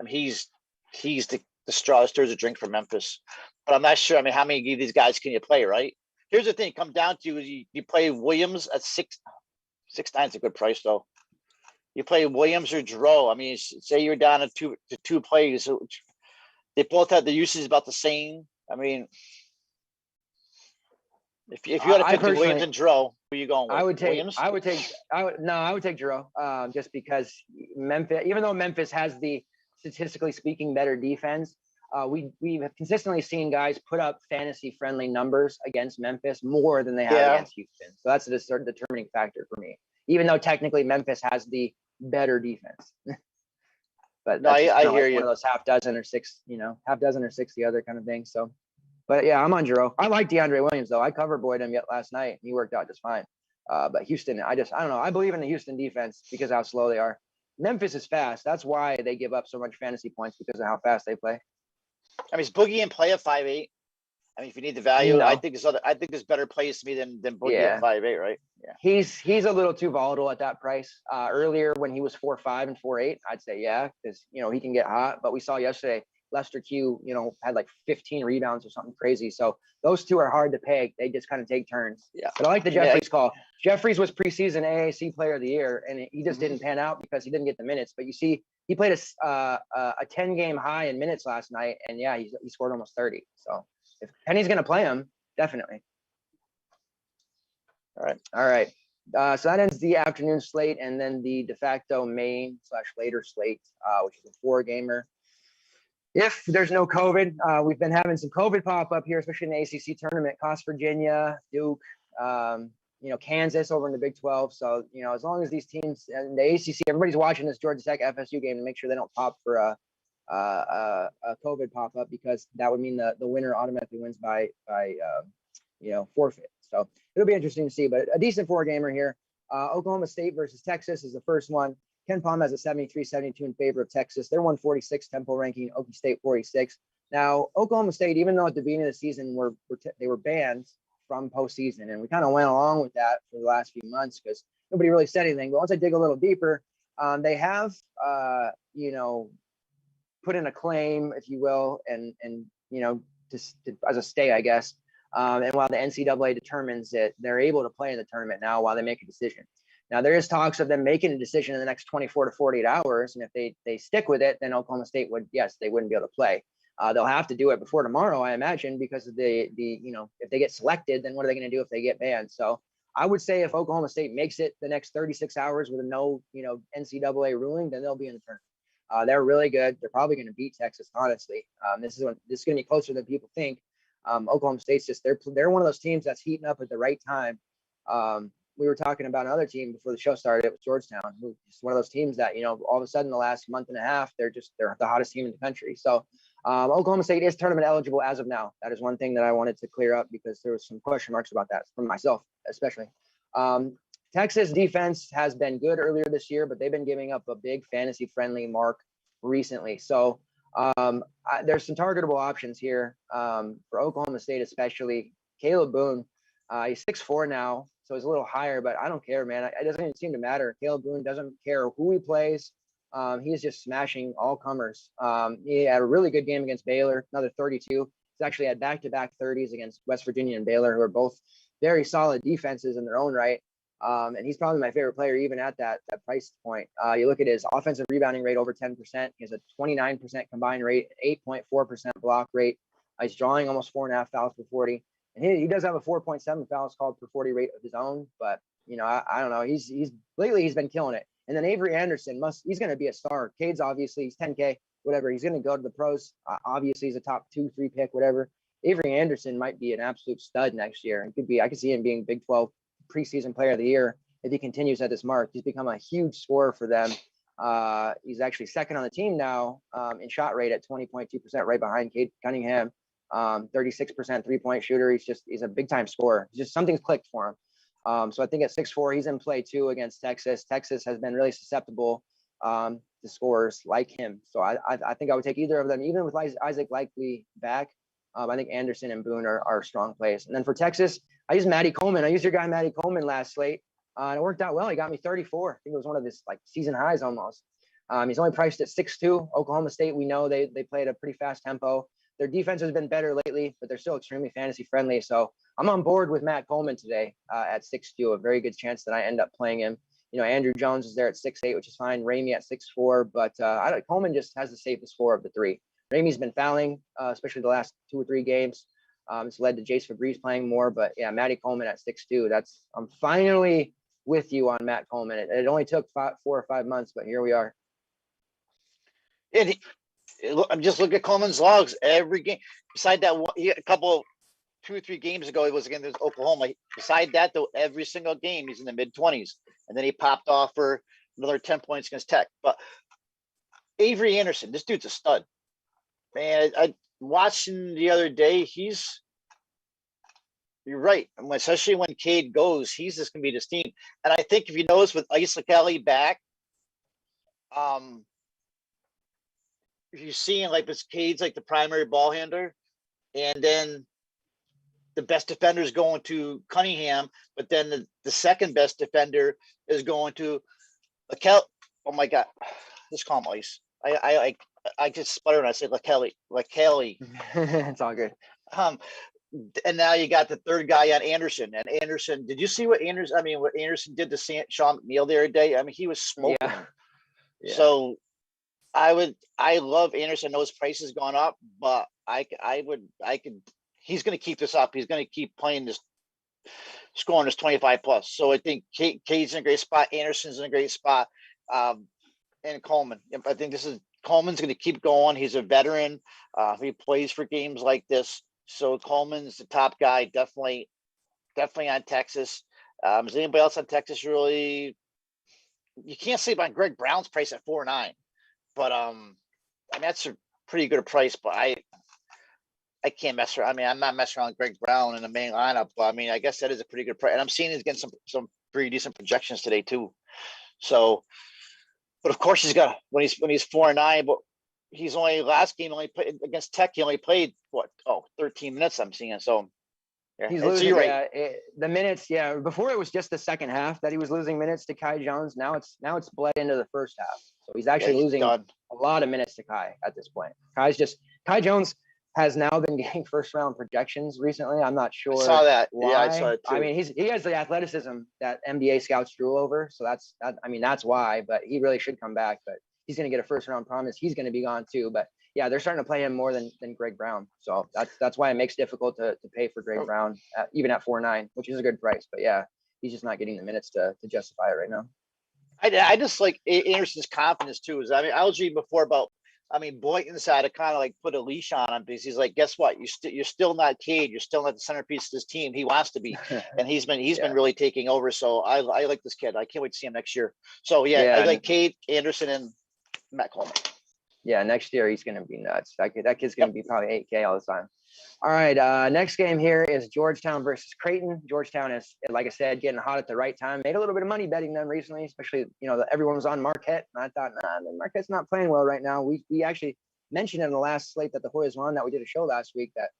He's the straw that stirs a drink for Memphis. But I'm not sure. How many of these guys can you play, right? Here's the thing: come down to you play Williams at 6'9" is a good price though. You play Williams or Giroux. Say you're down to two players. They both have the uses about the same. If you had to pick Williams and Giroux, who are you going with? Williams? I would take Giroux, just because Memphis, even though Memphis has the statistically speaking better defense, we have consistently seen guys put up fantasy friendly numbers against Memphis more than they have against Houston. So that's a certain determining factor for me, even though technically Memphis has the better defense. But no, I hear you. One of those half dozen or six the other kind of thing. So. But yeah, I'm on Giroux. I like DeAndre Williams though. I cover boyed him yet last night. He worked out just fine. But Houston, I don't know. I believe in the Houston defense because of how slow they are. Memphis is fast. That's why they give up so much fantasy points, because of how fast they play. Is Boogie in play at 5'8"? If you need the value, no. I think there's better plays to me than Boogie at 5'8", right? Yeah. He's a little too volatile at that price. Earlier when he was 4'5" and 4'8", I'd say because he can get hot. But we saw yesterday, Lester Q, had like 15 rebounds or something crazy. So those two are hard to peg. They just kind of take turns. Yeah. But I like the Jeffries call. Jeffries was preseason AAC Player of the Year, and he just didn't pan out because he didn't get the minutes. But you see, he played a 10-game high in minutes last night, and he scored almost 30. So if Penny's going to play him, definitely. All right. So that ends the afternoon slate, and then the de facto main/later slate, which is a 4-gamer. If there's no COVID, we've been having some COVID pop up here, especially in the ACC tournament. Cost Virginia, Duke, Kansas over in the Big 12. So as long as these teams and the ACC, everybody's watching this Georgia Tech FSU game to make sure they don't pop for a COVID pop up, because that would mean the winner automatically wins by forfeit. So it'll be interesting to see, but a decent 4-gamer here. Oklahoma State versus Texas is the first one. Ken Palm has a 73-72 in favor of Texas. They're 146 tempo ranking, Okie State 46. Now, Oklahoma State, even though at the beginning of the season they were banned from postseason, and we kind of went along with that for the last few months because nobody really said anything. But once I dig a little deeper, they have, put in a claim, if you will, and as a stay, I guess. And while the NCAA determines it, they're able to play in the tournament now while they make a decision. Now, there is talks of them making a decision in the next 24 to 48 hours. And if they stick with it, then Oklahoma State they wouldn't be able to play. They'll have to do it before tomorrow, I imagine, because of if they get selected, then what are they going to do if they get banned? So I would say if Oklahoma State makes it the next 36 hours with a no, NCAA ruling, then they'll be in the tournament. They're really good. They're probably going to beat Texas, honestly. This is going to be closer than people think. Oklahoma State's they're one of those teams that's heating up at the right time. We were talking about another team before the show started. It was Georgetown, who's one of those teams that, all of a sudden the last month and a half, they're the hottest team in the country. So Oklahoma State is tournament eligible as of now. That is one thing that I wanted to clear up because there was some question marks about that from myself, especially. Texas defense has been good earlier this year, but they've been giving up a big fantasy friendly mark recently. So there's some targetable options here for Oklahoma State, especially Caleb Boone. He's 6'4" now, so he's a little higher, but I don't care, man. It doesn't even seem to matter. Caleb Boone doesn't care who he plays. He's just smashing all comers. He had a really good game against Baylor, another 32. He's actually had back-to-back 30s against West Virginia and Baylor, who are both very solid defenses in their own right. And he's probably my favorite player, even at that price point. You look at his offensive rebounding rate over 10%. He has a 29% combined rate, 8.4% block rate. He's drawing almost 4.5 fouls per 40. And he does have a 4.7 fouls called per 40 rate of his own. But, I don't know. He's been killing it. And then Avery Anderson he's going to be a star. Cade's obviously, he's 10K, whatever. He's going to go to the pros. Obviously, he's a top 2-3 pick, whatever. Avery Anderson might be an absolute stud next year. I could see him being Big 12 preseason player of the year if he continues at this mark. He's become a huge scorer for them. He's actually second on the team now in shot rate at 20.2%, right behind Cade Cunningham. 36% 3-point shooter. He's a big time scorer. Something's clicked for him. So I think at 6'4", he's in play too against Texas. Texas has been really susceptible to scorers like him. So I think I would take either of them, even with Isaac likely back. I think Anderson and Boone are strong plays. And then for Texas, I used Matty Coleman. I used your guy Matty Coleman last slate. And it worked out well. He got me 34. I think it was one of his season highs almost. He's only priced at 6'2". Oklahoma State, we know they play at a pretty fast tempo. Their defense has been better lately, but they're still extremely fantasy friendly. So I'm on board with Matt Coleman today at 6'2". A very good chance that I end up playing him. Andrew Jones is there at 6'8", which is fine. Ramey at 6'4", but Coleman just has the safest score of the three. Ramey's been fouling, especially the last 2 or 3 games. It's led to Jace Fabrice playing more, but yeah, Matty Coleman at 6'2". I'm finally with you on Matt Coleman. It only took 4 or 5 months, but here we are. And I'm just looking at Coleman's logs every game. Beside that, a couple 2 or 3 games ago, he was against Oklahoma. Beside that, though, every single game he's in the mid-20s, and then he popped off for another 10 points against Tech. But Avery Anderson, this dude's a stud, man. I watched him the other day. You're right. Especially when Cade goes, he's just gonna be this team. And I think if you notice with Isla Kelly back, if you're seeing this Cade's the primary ball handler, and then the best defender is going to Cunningham, but then the second best defender is going to Lakelly. Oh my God, just call him Ice. I just sputtered when I said Lakelly. It's all good. And now you got the third guy on Anderson. And Anderson, did you see what Anderson did to Sean McNeil the other day? I mean, he was smoking him. Yeah. So I love Anderson. I know his price has gone up, but he's going to keep this up. He's going to keep playing this, scoring this 25 plus. So I think Cade's in a great spot. Anderson's in a great spot. And Coleman. I think Coleman's going to keep going. He's a veteran. He plays for games like this. So Coleman's the top guy, definitely on Texas. Is anybody else on Texas really? You can't sleep on Greg Brown's price at 4.9, but that's a pretty good price. But I can't mess around. I mean, I'm not messing around with Greg Brown in the main lineup, but I mean, I guess that is a pretty good price. And I'm seeing he's getting some pretty decent projections today too. So, but of course he's got when he's 4-9, but he's only last game only played against Tech. He only played 13 minutes. I'm seeing. So yeah, He's so losing. you're right. The minutes. Yeah, before it was just the second half that he was losing minutes to Kai Jones. Now it's bled into the first half. So he's actually losing done. a lot of minutes to Kai at this point. Kai Jones has now been getting first round projections recently. I'm not sure. I saw that. Why. Yeah, I saw it too. I mean, he has the athleticism that NBA scouts drool over. So that's why. But he really should come back. But he's going to get a first round promise. He's going to be gone too. But yeah, they're starting to play him more than Greg Brown. So that's why it makes it difficult to pay for Greg Brown even at 4-9, which is a good price. But yeah, he's just not getting the minutes to justify it right now. I just like Anderson's confidence too. I was reading before about. I mean, Boynton's had to kind of like put a leash on him because he's like, guess what? You're still not Cade. You're still not the centerpiece of this team. He wants to be, and he's been really taking over. So I like this kid. I can't wait to see him next year. So yeah. I like Cade, Anderson, and Matt Coleman. Yeah, next year he's going to be nuts. That kid's going to be probably 8K all the time. All right, next game here is Georgetown versus Creighton. Georgetown is, like I said, getting hot at the right time. Made a little bit of money betting them recently, especially, everyone was on Marquette. And I thought, Marquette's not playing well right now. We actually mentioned in the last slate that the Hoyas were on, that we did a show last week, that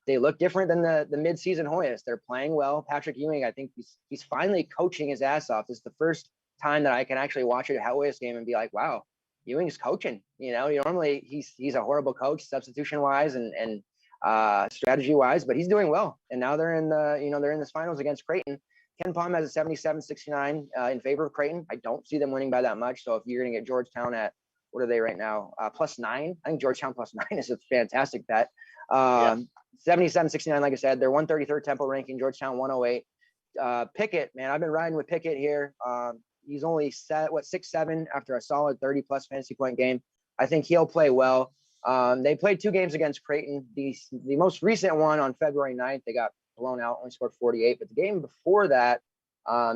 they look different than the midseason Hoyas. They're playing well. Patrick Ewing, I think he's finally coaching his ass off. This is the first time that I can actually watch a Hoyas game and be like, wow, Ewing's coaching. Normally he's a horrible coach, substitution wise and strategy wise, but he's doing well. And now they're in the finals against Creighton. Ken Palm has a 77-69 in favor of Creighton. I don't see them winning by that much. So if you're going to get Georgetown at, what are they right now? +9. I think Georgetown +9 is a fantastic bet. 77-69, like I said, they're 133rd Tempo ranking, Georgetown 108. Pickett, man, I've been riding with Pickett here. He's only 6-7 after a solid 30+ fantasy point game. I think he'll play well. They played 2 games against Creighton. The most recent one on February 9th, they got blown out, only scored 48. But the game before that,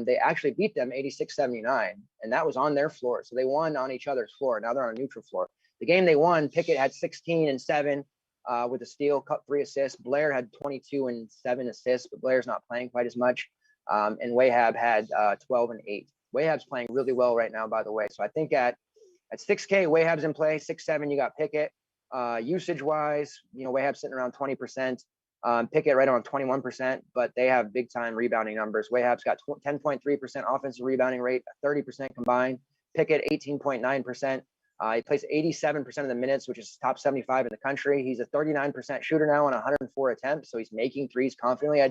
they actually beat them 86-79, and that was on their floor. So they won on each other's floor. Now they're on a neutral floor. The game they won, Pickett had 16 and 7 with a steal, 3 assists. Blair had 22 and 7 assists, but Blair's not playing quite as much. And Wahab had 12 and 8. Wahab's playing really well right now, by the way. So I think at 6K, Wahab's in play. 6-7, you got Pickett. Usage wise, Wahab's sitting around 20%. Pickett right around 21%, but they have big time rebounding numbers. Wahab's got 10.3% offensive rebounding rate, 30% combined. Pickett 18.9%. He plays 87% of the minutes, which is top 75 in the country. He's a 39% shooter now on 104 attempts, so he's making threes confidently.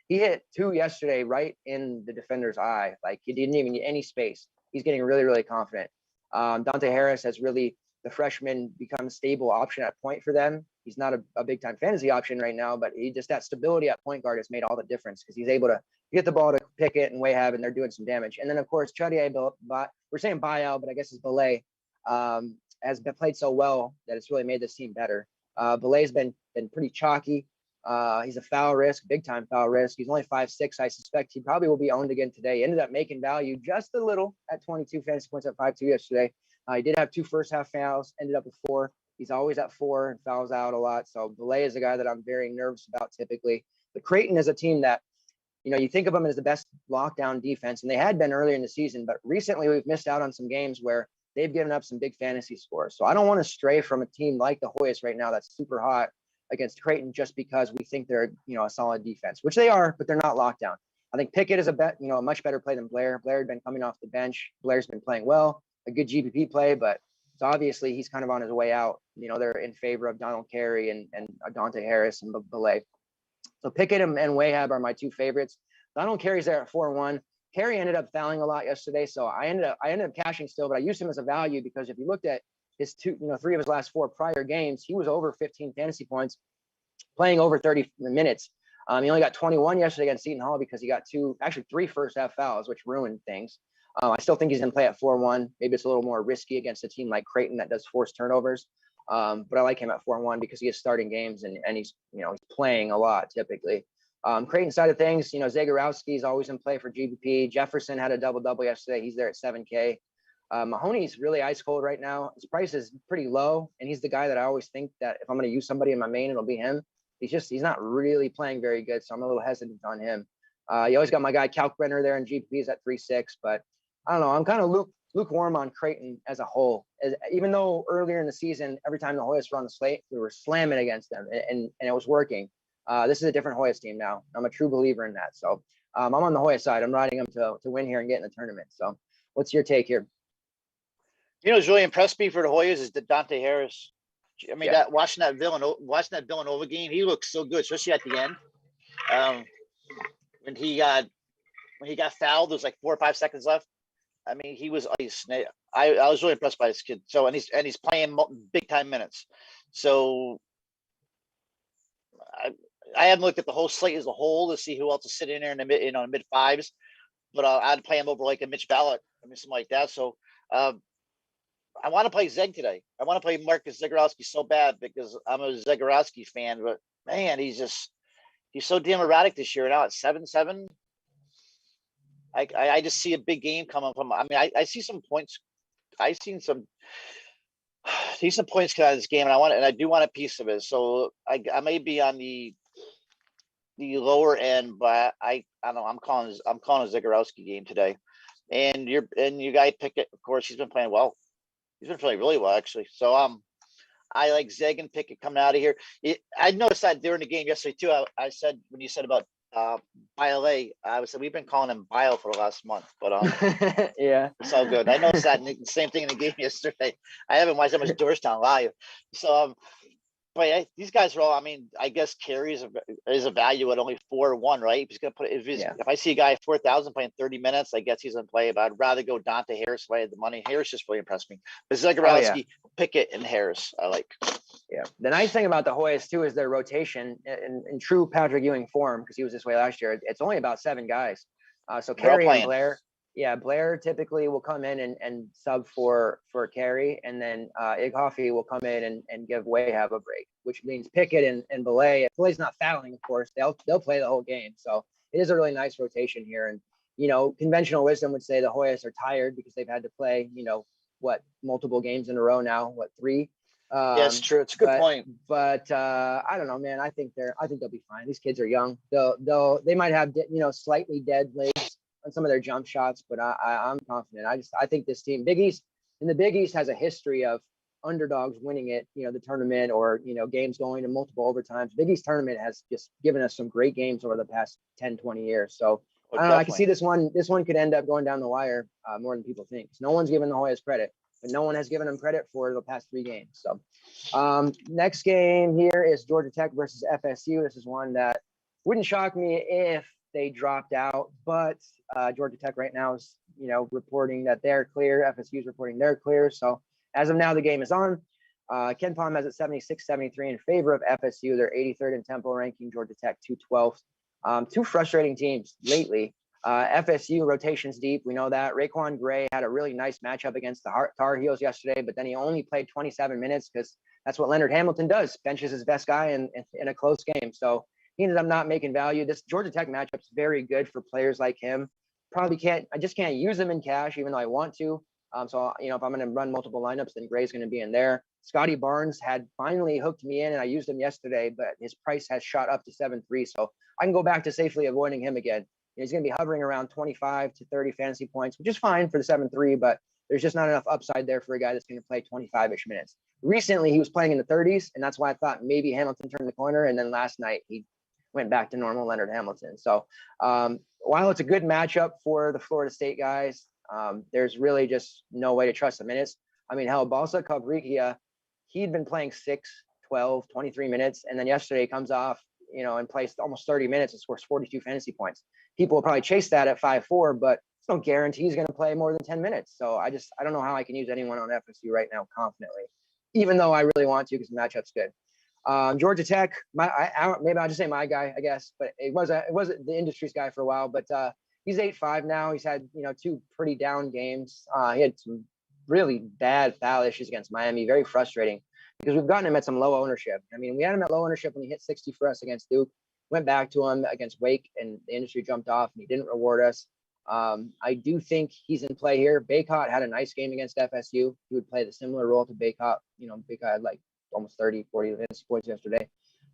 He hit 2 yesterday right in the defender's eye. Like, he didn't even get any space. He's getting really, really confident. Dante Harris has really, the freshman, become a stable option at point for them. He's not a big time fantasy option right now, but that stability at point guard has made all the difference because he's able to get the ball to Pickett and Wahab, and they're doing some damage. And then, of course, Chaudier, we're saying Bayal, but I guess it's Belay, has been played so well that it's really made this team better. Belay's been pretty chalky. He's a foul risk, big time foul risk. He's only 5'6". I suspect he probably will be owned again today. He ended up making value just a little at 22 fantasy points at 5'2" yesterday. He did have 2 first half fouls, ended up with 4. He's always at 4 and fouls out a lot. So Belay is a guy that I'm very nervous about typically. But Creighton is a team that, you think of them as the best lockdown defense, and they had been earlier in the season, but recently we've missed out on some games where they've given up some big fantasy scores. So I don't want to stray from a team like the Hoyas right now that's super hot against Creighton just because we think they're, a solid defense, which they are, but they're not locked down. I think Pickett is a much better play than Blair. Blair had been coming off the bench. Blair's been playing well, a good GPP play, but so obviously he's kind of on his way out. They're in favor of Donald Carey and Dante Harris and Belay. So Pickett and Wahab are my 2 favorites. Donald Carey's there at 4-1. Carey ended up fouling a lot yesterday, so I ended up cashing still, but I used him as a value because if you looked at his 3 of his last 4 prior games, he was over 15 fantasy points, playing over 30 minutes. He only got 21 yesterday against Seton Hall because he got 3 first half fouls, which ruined things. I still think he's going to play at 4-1. Maybe it's a little more risky against a team like Creighton that does force turnovers. But I like him at 4-1 because he is starting games and he's, he's playing a lot typically. Creighton side of things, Zagorowski is always in play for GBP. Jefferson had a double-double yesterday. He's there at 7K. Mahoney's really ice cold right now. His price is pretty low, and he's the guy that I always think that if I'm going to use somebody in my main, it'll be him. he's not really playing very good. So I'm a little hesitant on him. You always got my guy Kalkbrenner there in GPPs at 3.6, but I don't know. I'm kind of lukewarm on Creighton as a whole. Even though earlier in the season, every time the Hoyas were on the slate, we were slamming against them, and it was working. This is a different Hoyas team now. I'm a true believer in that. So I'm on the Hoyas side. I'm riding them to win here and get in the tournament. So what's your take here? You know, what's really impressed me for the Hoyas is Dante Harris. I mean, watching that Villanova game, he looked so good, especially at the end. When he got fouled, there was like 4 or 5 seconds left. I mean, he was ice. I was really impressed by this kid. So and he's playing big time minutes. So I haven't looked at the whole slate as a whole to see who else is sitting in there in the mid fives, but I'd play him over like a Mitch Ballack, something like that. So I want to play Zeg today. I want to play Marcus Zagorowski so bad because I'm a Zagorowski fan, but man, he's so damn erratic this year. Now at 7-7, I just see a big game coming from. I mean, I see some points. I've seen some decent points come out of this game, and I do want a piece of it. So I may be on the lower end, but I don't know. I'm calling a Zagorowski game today, and your guy Pickett, of course, he's been playing well. He's been playing really well, actually. So I like Zeg and Pickett coming out of here. I noticed that during the game yesterday too. I said when you said about Bile, I said we've been calling him Bile for the last month, but yeah, it's all good. I noticed that same thing in the game yesterday. I haven't watched that much Georgetown live, so but these guys are all. I mean, I guess Carey is a value at only 4-1, right? He's gonna put if I see a guy at 4,000 playing 30 minutes, I guess he's gonna play. But I'd rather go Dante Harris way the money. Harris just really impressed me. But Zagorowski, Pickett, and Harris, I like. Yeah. The nice thing about the Hoyas too is their rotation in true Patrick Ewing form, because he was this way last year. It's only about 7 guys. So Carey and Blair. Yeah, Blair typically will come in and sub for Carey, and then Ighoffy will come in and give Wahab a break, which means Pickett and Belay. If Belay's not fouling, of course, they'll play the whole game. So it is a really nice rotation here. And conventional wisdom would say the Hoyas are tired because they've had to play multiple games in a row now, 3. Yeah, it's true. It's a good point. But I don't know, man. I think they'll be fine. These kids are young. They might have slightly dead legs on some of their jump shots, but I'm confident. I think this team, Big East has a history of underdogs winning it, the tournament, or games going to multiple overtimes. Big East tournament has just given us some great games over the past 10-20 years. So I don't know, I can see this one could end up going down the wire more than people think. No one's given the Hoyas credit, but no one has given them credit for the past 3 games. So next game here is Georgia Tech versus FSU. This is one that wouldn't shock me if they dropped out, but Georgia Tech right now is, reporting that they're clear. FSU is reporting they're clear. So as of now, the game is on. Ken Palm has it 76-73 in favor of FSU. They're 83rd in tempo ranking. Georgia Tech 212th. 2 frustrating teams lately. FSU rotations deep. We know that. Raekwon Gray had a really nice matchup against the Tar Heels yesterday, but then he only played 27 minutes because that's what Leonard Hamilton does. Benches his best guy in a close game. So he ended up not making value. This Georgia Tech matchup is very good for players like him. I just can't use them in cash, even though I want to. So, if I'm going to run multiple lineups, then Gray's going to be in there. Scotty Barnes had finally hooked me in, and I used him yesterday, but his price has shot up to 7.3. So I can go back to safely avoiding him again. He's going to be hovering around 25 to 30 fantasy points, which is fine for the 7.3, but there's just not enough upside there for a guy that's going to play 25-ish minutes. Recently, he was playing in the 30s, and that's why I thought maybe Hamilton turned the corner. And then last night, he went back to normal Leonard Hamilton. So while it's a good matchup for the Florida State guys, there's really just no way to trust the minutes. I mean, hell, Balsa Kavrikia, he'd been playing 6, 12, 23 minutes. And then yesterday he comes off, and plays almost 30 minutes and scores 42 fantasy points. People will probably chase that at 5.4, but it's no guarantee he's going to play more than 10 minutes. So I don't know how I can use anyone on FSU right now confidently, even though I really want to because the matchup's good. Georgia Tech, maybe I'll just say my guy, I guess, but it was the industry's guy for a while, but he's 8.5 now. He's had, 2 pretty down games. He had some really bad foul issues against Miami, very frustrating because we've gotten him at some low ownership. I mean, we had him at low ownership when he hit 60 for us against Duke, went back to him against Wake, and the industry jumped off and he didn't reward us. I do think he's in play here. Baycott had a nice game against FSU. He would play the similar role to Baycott. Baycott had like almost 30, 40 points yesterday.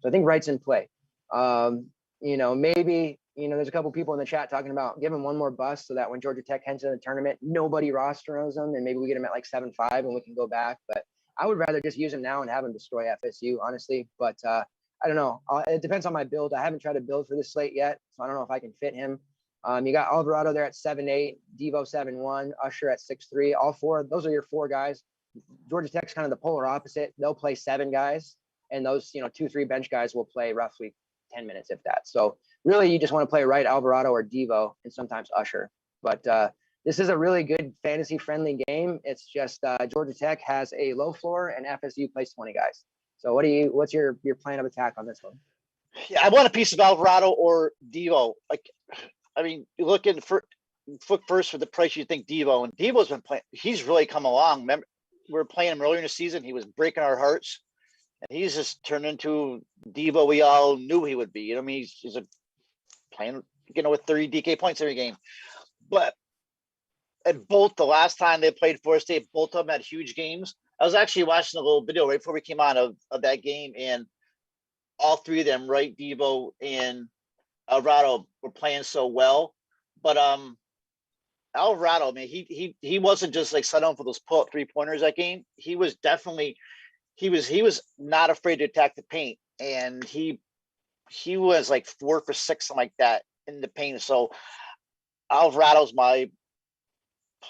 So I think Wright's in play. Maybe, there's a couple people in the chat talking about giving one more bust so that when Georgia Tech heads to the tournament, nobody rosters them, and maybe we get him at like 7-5 and we can go back. But I would rather just use him now and have him destroy FSU, honestly. But I don't know. It depends on my build. I haven't tried to build for this slate yet, so I don't know if I can fit him. You got Alvarado there at 7-8, Devo 7-1, Usher at 6-3. All four, those are your four guys. Georgia Tech's kind of the polar opposite. They'll play 7 guys, and those 2-3 bench guys will play roughly 10 minutes, if that. So really, you just want to play Wright, Alvarado, or Devo, and sometimes Usher. But this is a really good fantasy-friendly game. It's just Georgia Tech has a low floor, and FSU plays 20 guys. So what's your plan of attack on this one? Yeah, I want a piece of Alvarado or Devo. You're looking for first for the price you think Devo, and Devo's been playing. He's really come along. Remember, we were playing him earlier in the season. He was breaking our hearts, and he's just turned into Devo we all knew he would be. He's playing, with 30 DK points every game. But at both the last time they played Florida State, both of them had huge games. I was actually watching a little video right before we came on of that game, and all three of them, Wright, Devo, and Alvarado were playing so well. But Alvarado, he wasn't just like set on for those pull-up 3-pointers that game. He was definitely he was not afraid to attack the paint, and he was like 4 for 6, something like that in the paint. So Alvarado's my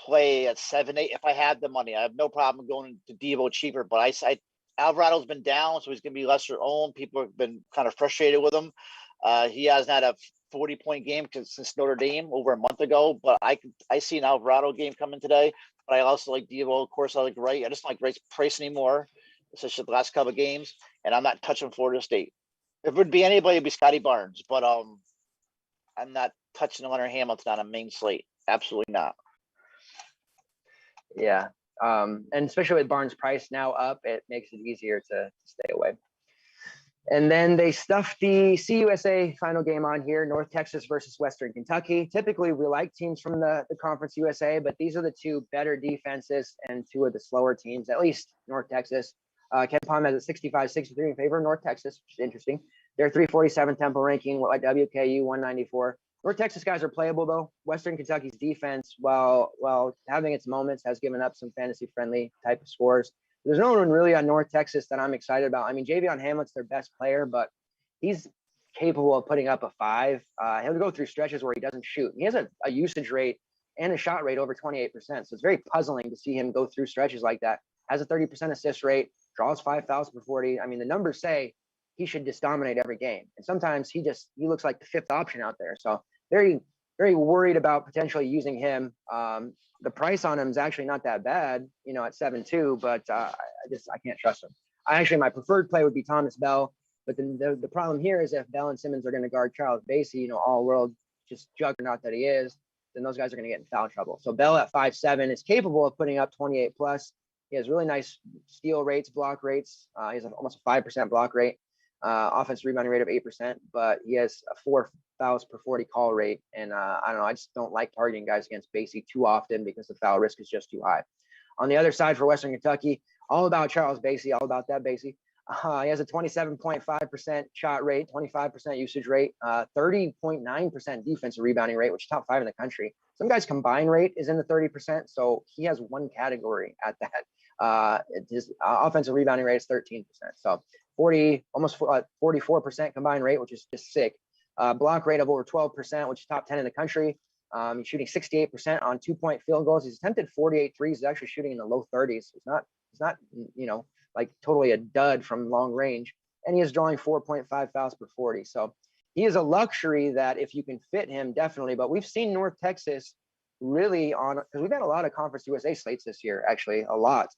play at 7-8 if I had the money. I have no problem going to Devo cheaper, but I Alvarado's been down, so he's going to be lesser owned. People have been kind of frustrated with him. He hasn't had a 40-point game since Notre Dame over a month ago, but I see an Alvarado game coming today. But I also like Devo. Of course, I like Wright. I just don't like Wright's price anymore, especially the last couple of games. And I'm not touching Florida State. If it would be anybody, it'd be Scotty Barnes. But I'm not touching Leonard Hamilton on a main slate. Absolutely not. Yeah. And especially with Barnes' price now up, it makes it easier to stay away. And then they stuffed the CUSA final game on here, North Texas versus Western Kentucky. Typically, we like teams from the Conference USA, but these are the two better defenses and two of the slower teams, at least North Texas. Ken Palm has a 65-63 in favor of North Texas, which is interesting. They're 347 tempo ranking, like WKU 194. North Texas guys are playable, though. Western Kentucky's defense, while having its moments, has given up some fantasy-friendly type of scores. There's no one really on North Texas that I'm excited about. I mean, Javion Hamlet's their best player, but he's capable of putting up a 5. He'll go through stretches where he doesn't shoot. He has a usage rate and a shot rate over 28%. So it's very puzzling to see him go through stretches like that. Has a 30% assist rate, draws 5 fouls per 40. I mean, the numbers say he should just dominate every game. And sometimes he looks like the 5th option out there. So very, very worried about potentially using him. The price on him is actually not that bad, at 7-2, but I can't trust him. My preferred play would be Thomas Bell, but then the problem here is if Bell and Simmons are going to guard Charles Bassey, all world just juggernaut that he is, then those guys are going to get in foul trouble. So Bell at 5'7" is capable of putting up 28 plus. He has really nice steal rates, block rates. He has almost a 5% block rate, offensive rebounding rate of 8%, but he has a 4 fouls per 40 call rate. And I don't know, I just don't like targeting guys against Bassey too often because the foul risk is just too high. On the other side for Western Kentucky, all about Charles Bassey, all about that Bassey. He has a 27.5% shot rate, 25% usage rate, 30.9% defensive rebounding rate, which is top 5 in the country. Some guys' combined rate is in the 30%, so he has one category at that. His offensive rebounding rate is 13%. So almost 44% combined rate, which is just sick. Block rate of over 12%, which is top 10 in the country. He's shooting 68% on 2-point field goals. He's attempted 48 threes. He's actually shooting in the low 30s. It's not like totally a dud from long range. And he is drawing 4.5 fouls per 40. So he is a luxury that if you can fit him, definitely. But we've seen North Texas really because we've had a lot of Conference USA slates this year, actually, a lot.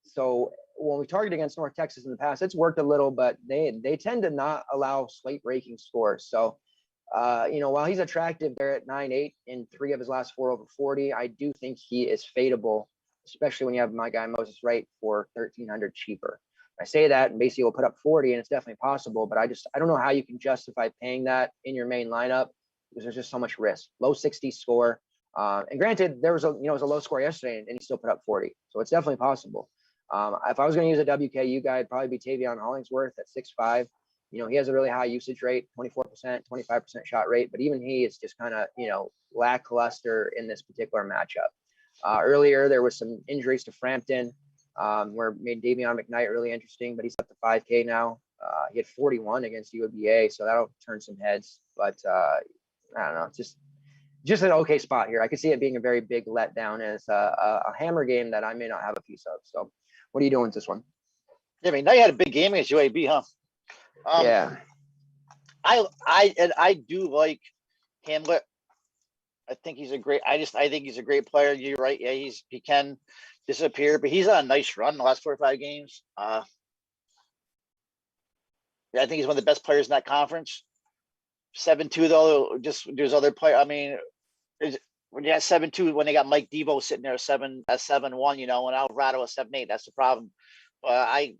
So when we target against North Texas in the past, it's worked a little, but they tend to not allow slate breaking scores. So, while he's attractive, they're at 9-8 in 3 of his last 4 over 40. I do think he is fadeable, especially when you have my guy Moses Wright for 1,300 cheaper. I say that, and basically will put up 40, and it's definitely possible. But I don't know how you can justify paying that in your main lineup because there's just so much risk. Low 60 score. And granted, there was it was a low score yesterday, and he still put up 40. So it's definitely possible. If I was going to use a WKU guy, it'd probably be Tavion Hollingsworth at 6'5". He has a really high usage rate, 24%, 25% shot rate, but even he is just kind of, lackluster in this particular matchup. Earlier, there was some injuries to Frampton, where made Davion McKnight really interesting, but he's up to 5K now. He had 41 against UABA, so that'll turn some heads. But I don't know, just an okay spot here. I could see it being a very big letdown, and it's a hammer game that I may not have a piece of. So, what are you doing with this one? Yeah, I mean, now you had a big game against UAB, huh? Yeah. I do like Hamlet. I think he's a great player. You're right. Yeah, he can disappear, but he's on a nice run the last 4 or 5 games. Yeah, I think he's one of the best players in that conference. 7-2 though, just there's other player. I mean, when you got 7-2, when they got Mike Devo sitting there at 7-1, and Alvarado at 7-8, that's the problem. But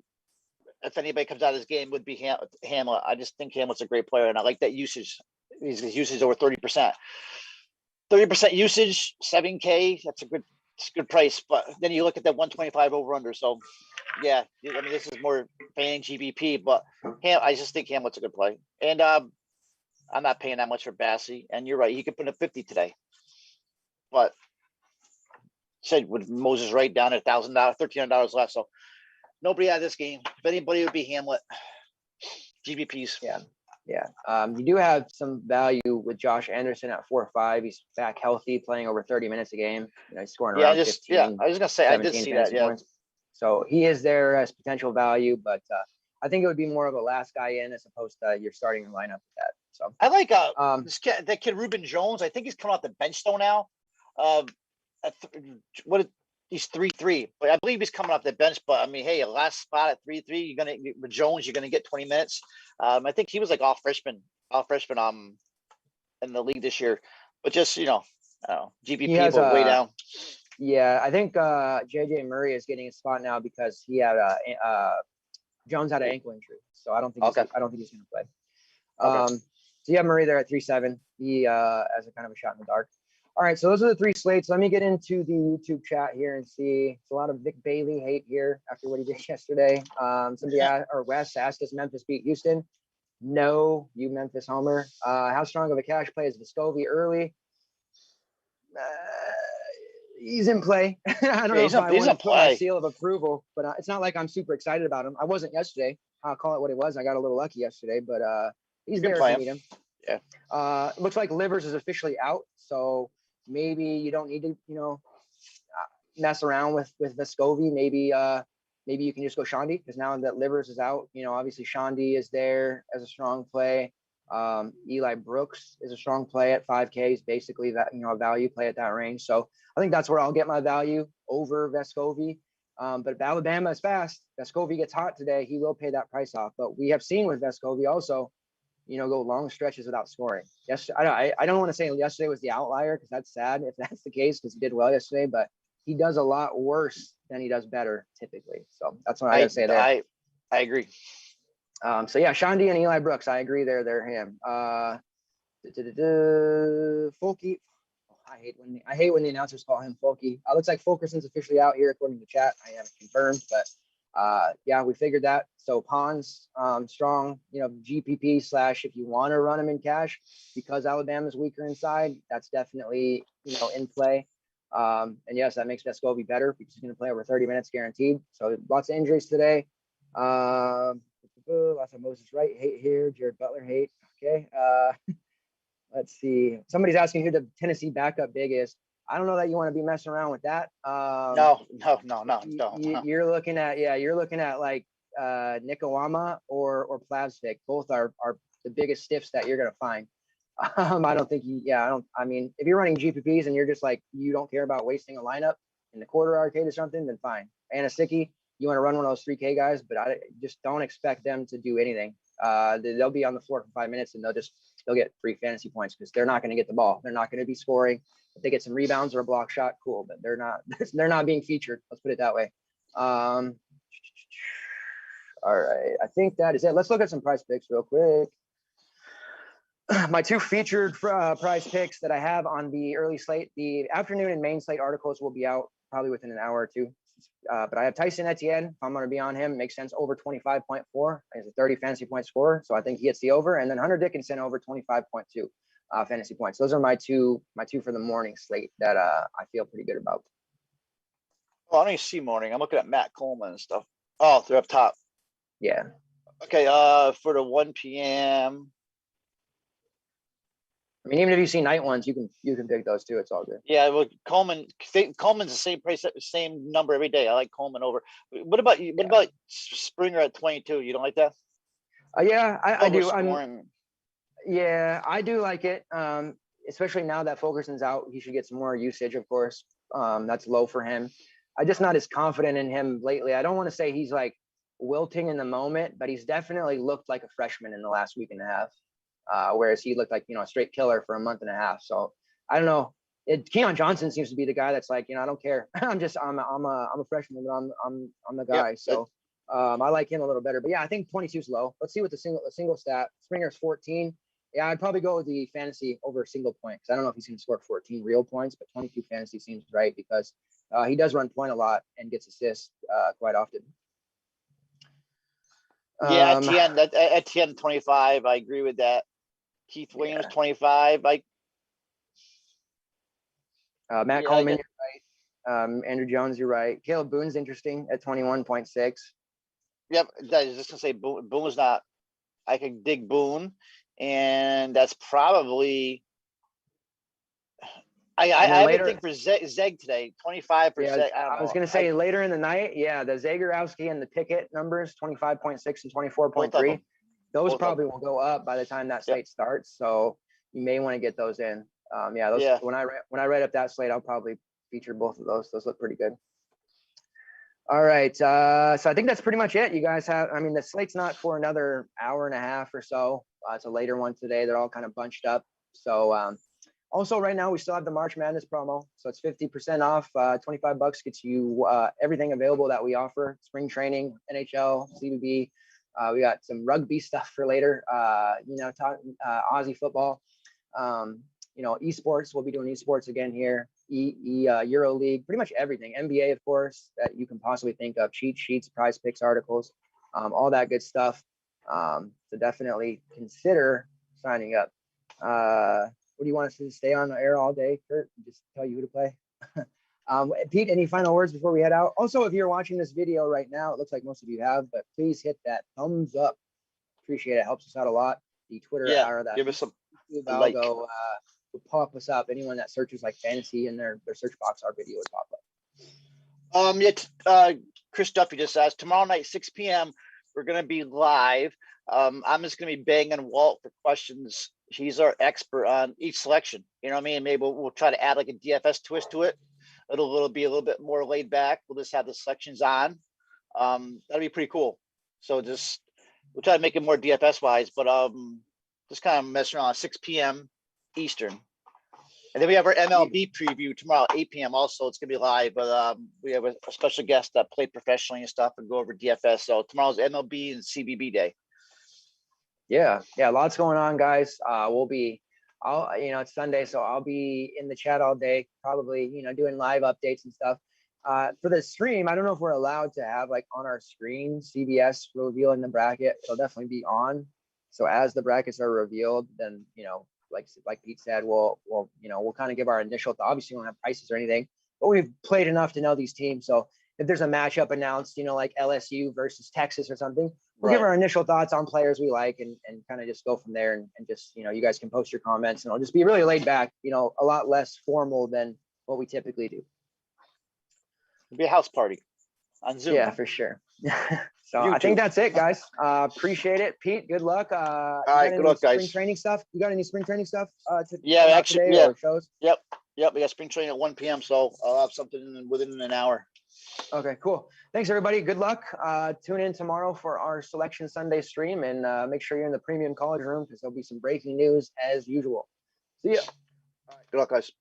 if anybody comes out of this game, would be Hamlet. I just think Hamlet's a great player, and I like that usage. His usage over 30%. 30% usage, 7K. That's a good price. But then you look at that 125 over under. So, yeah, I mean, this is more paying GBP, but I just think Hamlet's a good play. And I'm not paying that much for Bassey. And you're right, he could put in 50 today. But said with Moses Wright down at $1,000, $1,300 left. So nobody out of this game. If anybody, it would be Hamlet. GBPs. Yeah. You do have some value with Josh Anderson at 4-5. He's back healthy, playing over 30 minutes a game. He's scoring around 15. I was gonna say I did see that. Yeah. Points. So he is there as potential value, but I think it would be more of a last guy in as opposed to your starting lineup with that. So I like that kid Reuben Jones. I think he's coming off the bench though now. He's 3-3, but I believe he's coming off the bench. But I mean, hey, a last spot at 3-3, with Jones, you're gonna get 20 minutes. I think he was like all freshman in the league this year. But just I don't know, GPP way down. Yeah, I think JJ Murray is getting a spot now because he had Jones had an ankle injury, so I don't think he's gonna play. So you have Murray there at 3-7. He as a kind of a shot in the dark. All right, so those are the 3 slates. Let me get into the YouTube chat here and see. It's a lot of Vic Bailey hate here after what he did yesterday. Wes asked us, Memphis beat Houston. No, you Memphis homer. How strong of a cash play is Vescovi early? He's in play. I don't know if I want to put my seal of approval, but it's not like I'm super excited about him. I wasn't yesterday. I'll call it what it was. I got a little lucky yesterday, but he's there if you need him. Yeah. It looks like Livers is officially out, so maybe you don't need to, mess around with Vescovi. Maybe you can just go Shandy because now that Livers is out, obviously Shandy is there as a strong play. Eli Brooks is a strong play at 5K. He's basically that, a value play at that range. So I think that's where I'll get my value over Vescovi. But if Alabama is fast, Vescovi gets hot today, he will pay that price off. But we have seen with Vescovi also, go long stretches without scoring. Yes, I don't want to say yesterday was the outlier because that's sad if that's the case because he did well yesterday, but he does a lot worse than he does better typically. So that's what I gotta say there. I agree. So yeah, Shandy and Eli Brooks, I agree they're him. Folky. I hate when the announcers call him Folky. Looks like Fulkerson's officially out here according to chat. I haven't confirmed, but yeah, we figured that. So Pons, strong, GPP / if you want to run him in cash because Alabama's weaker inside, that's definitely, in play. And yes, that makes Vescovi better because he's going to play over 30 minutes guaranteed. So lots of injuries today. Lots of Moses Wright hate here. Jared Butler hate. Okay. Let's see. Somebody's asking who the Tennessee backup big is. I don't know that you want to be messing around with that. No. You're looking at like Nick Owama or Plavsvik. Both are the biggest stiffs that you're gonna find. I don't think if you're running GPPs and you're just like you don't care about wasting a lineup in the quarter arcade or something, then fine. Anasicki, you want to run one of those 3K guys, but I just don't expect them to do anything. They'll be on the floor for 5 minutes and they'll get 3 fantasy points because they're not going to get the ball. They're not going to be scoring. If they get some rebounds or a block shot, cool, but they're not being featured. Let's put it that way. All right. I think that is it. Let's look at some price picks real quick. My 2 featured prize picks that I have on the early slate, the afternoon and main slate articles will be out probably within an hour or 2. But I have Tyson Etienne. If I'm going to be on him, it makes sense. Over 25.4. He's a 30 fantasy point scorer, so I think he hits the over. And then Hunter Dickinson over 25.2 fantasy points. Those are my two for the morning slate that I feel pretty good about. Well, I don't even see morning. I'm looking at Matt Coleman and stuff. Oh, they're up top. Yeah. Okay. For the 1 p.m. I mean, even if you see night ones, you can pick those too. It's all good. Yeah, well, Coleman's the same price, same number every day. I like Coleman over. What about you? What about Springer at 22? You don't like that? Yeah, I do. Yeah, I do like it. Especially now that Fulkerson's out, he should get some more usage, of course. That's low for him. I'm just not as confident in him lately. I don't want to say he's like wilting in the moment, but he's definitely looked like a freshman in the last week and a half. Whereas he looked like, a straight killer for a month and a half. So I don't know. Keon Johnson seems to be the guy that's like, I don't care. I'm a freshman, but I'm the guy. Yep. So I like him a little better. But yeah, I think 22 is low. Let's see what the single stat. Springer's 14. Yeah, I'd probably go with the fantasy over single point because I don't know if he's going to score 14 real points, but 22 fantasy seems right because he does run point a lot and gets assists quite often. Yeah, Etienne 25. I agree with that. Keith Williams 25. Matt Coleman, you're right. Andrew Jones, you're right. Caleb Boone's interesting at 21.6. Yep, I was just gonna say Boone's not. I can dig Boone, and that's probably. I would think for Zeg today, 25 for Zeg. I was going to say later in the night. Yeah, the Zagorowski and the Pickett numbers, 25.6 and 24.3. Those probably will go up by the time that slate starts. So you may want to get those in. When I write up that slate, I'll probably feature both of those. Those look pretty good. All right. So I think that's pretty much it. You guys the slate's not for another hour and a half or so. It's a later one today. They're all kind of bunched up. So, also, right now, we still have the March Madness promo. So it's 50% off. $25 gets you everything available that we offer. Spring training, NHL, CBB. We got some rugby stuff for later, Aussie football. Esports. We'll be doing esports again here. Euro League, pretty much everything. NBA, of course, that you can possibly think of. Cheat sheets, prize picks, articles, all that good stuff. So definitely consider signing up. What do you want us to stay on the air all day, Kurt? Just tell you who to play. Pete, any final words before we head out? Also, if you're watching this video right now, it looks like most of you have, but please hit that thumbs up. Appreciate it. Helps us out a lot. The Twitter or that give us YouTube algo will pop us up. Anyone that searches like fantasy in their search box, our video would pop up. Chris Duffy just asked, tomorrow night, 6 p.m., we're going to be live. I'm just going to be banging Walt for questions. He's our expert on each selection. You know what I mean? Maybe we'll try to add like a DFS twist to it. It'll be a little bit more laid back. We'll just have the selections on. That'll be pretty cool. So we'll try to make it more DFS wise, but just kind of mess around at 6 p.m. Eastern. And then we have our MLB preview tomorrow, 8 p.m. Also, it's going to be live, but we have a special guest that played professionally and stuff and go over DFS. So tomorrow's MLB and CBB day. Yeah, lots going on, guys. It's Sunday, so I'll be in the chat all day, probably, doing live updates and stuff. For the stream, I don't know if we're allowed to have like on our screen CBS revealing the bracket. It'll definitely be on. So as the brackets are revealed, then like Pete said, we'll kind of give our initial thought. Obviously, we don't have prices or anything, but we've played enough to know these teams. So if there's a matchup announced, like LSU versus Texas or something, we'll give our initial thoughts on players we like and kind of just go from there and just, you guys can post your comments and it'll just be really laid back, a lot less formal than what we typically do. It'll be a house party on Zoom. Yeah, for sure. So YouTube. I think that's it, guys. Appreciate it. Pete, good luck. All right, good luck, guys. Spring training stuff? You got any spring training stuff? Shows? Yep. We got spring training at 1 p.m. So I'll have something within an hour. Okay, cool. Thanks, everybody. Good luck. Tune in tomorrow for our Selection Sunday stream and make sure you're in the premium college room because there'll be some breaking news as usual. See ya. All right, good luck, guys.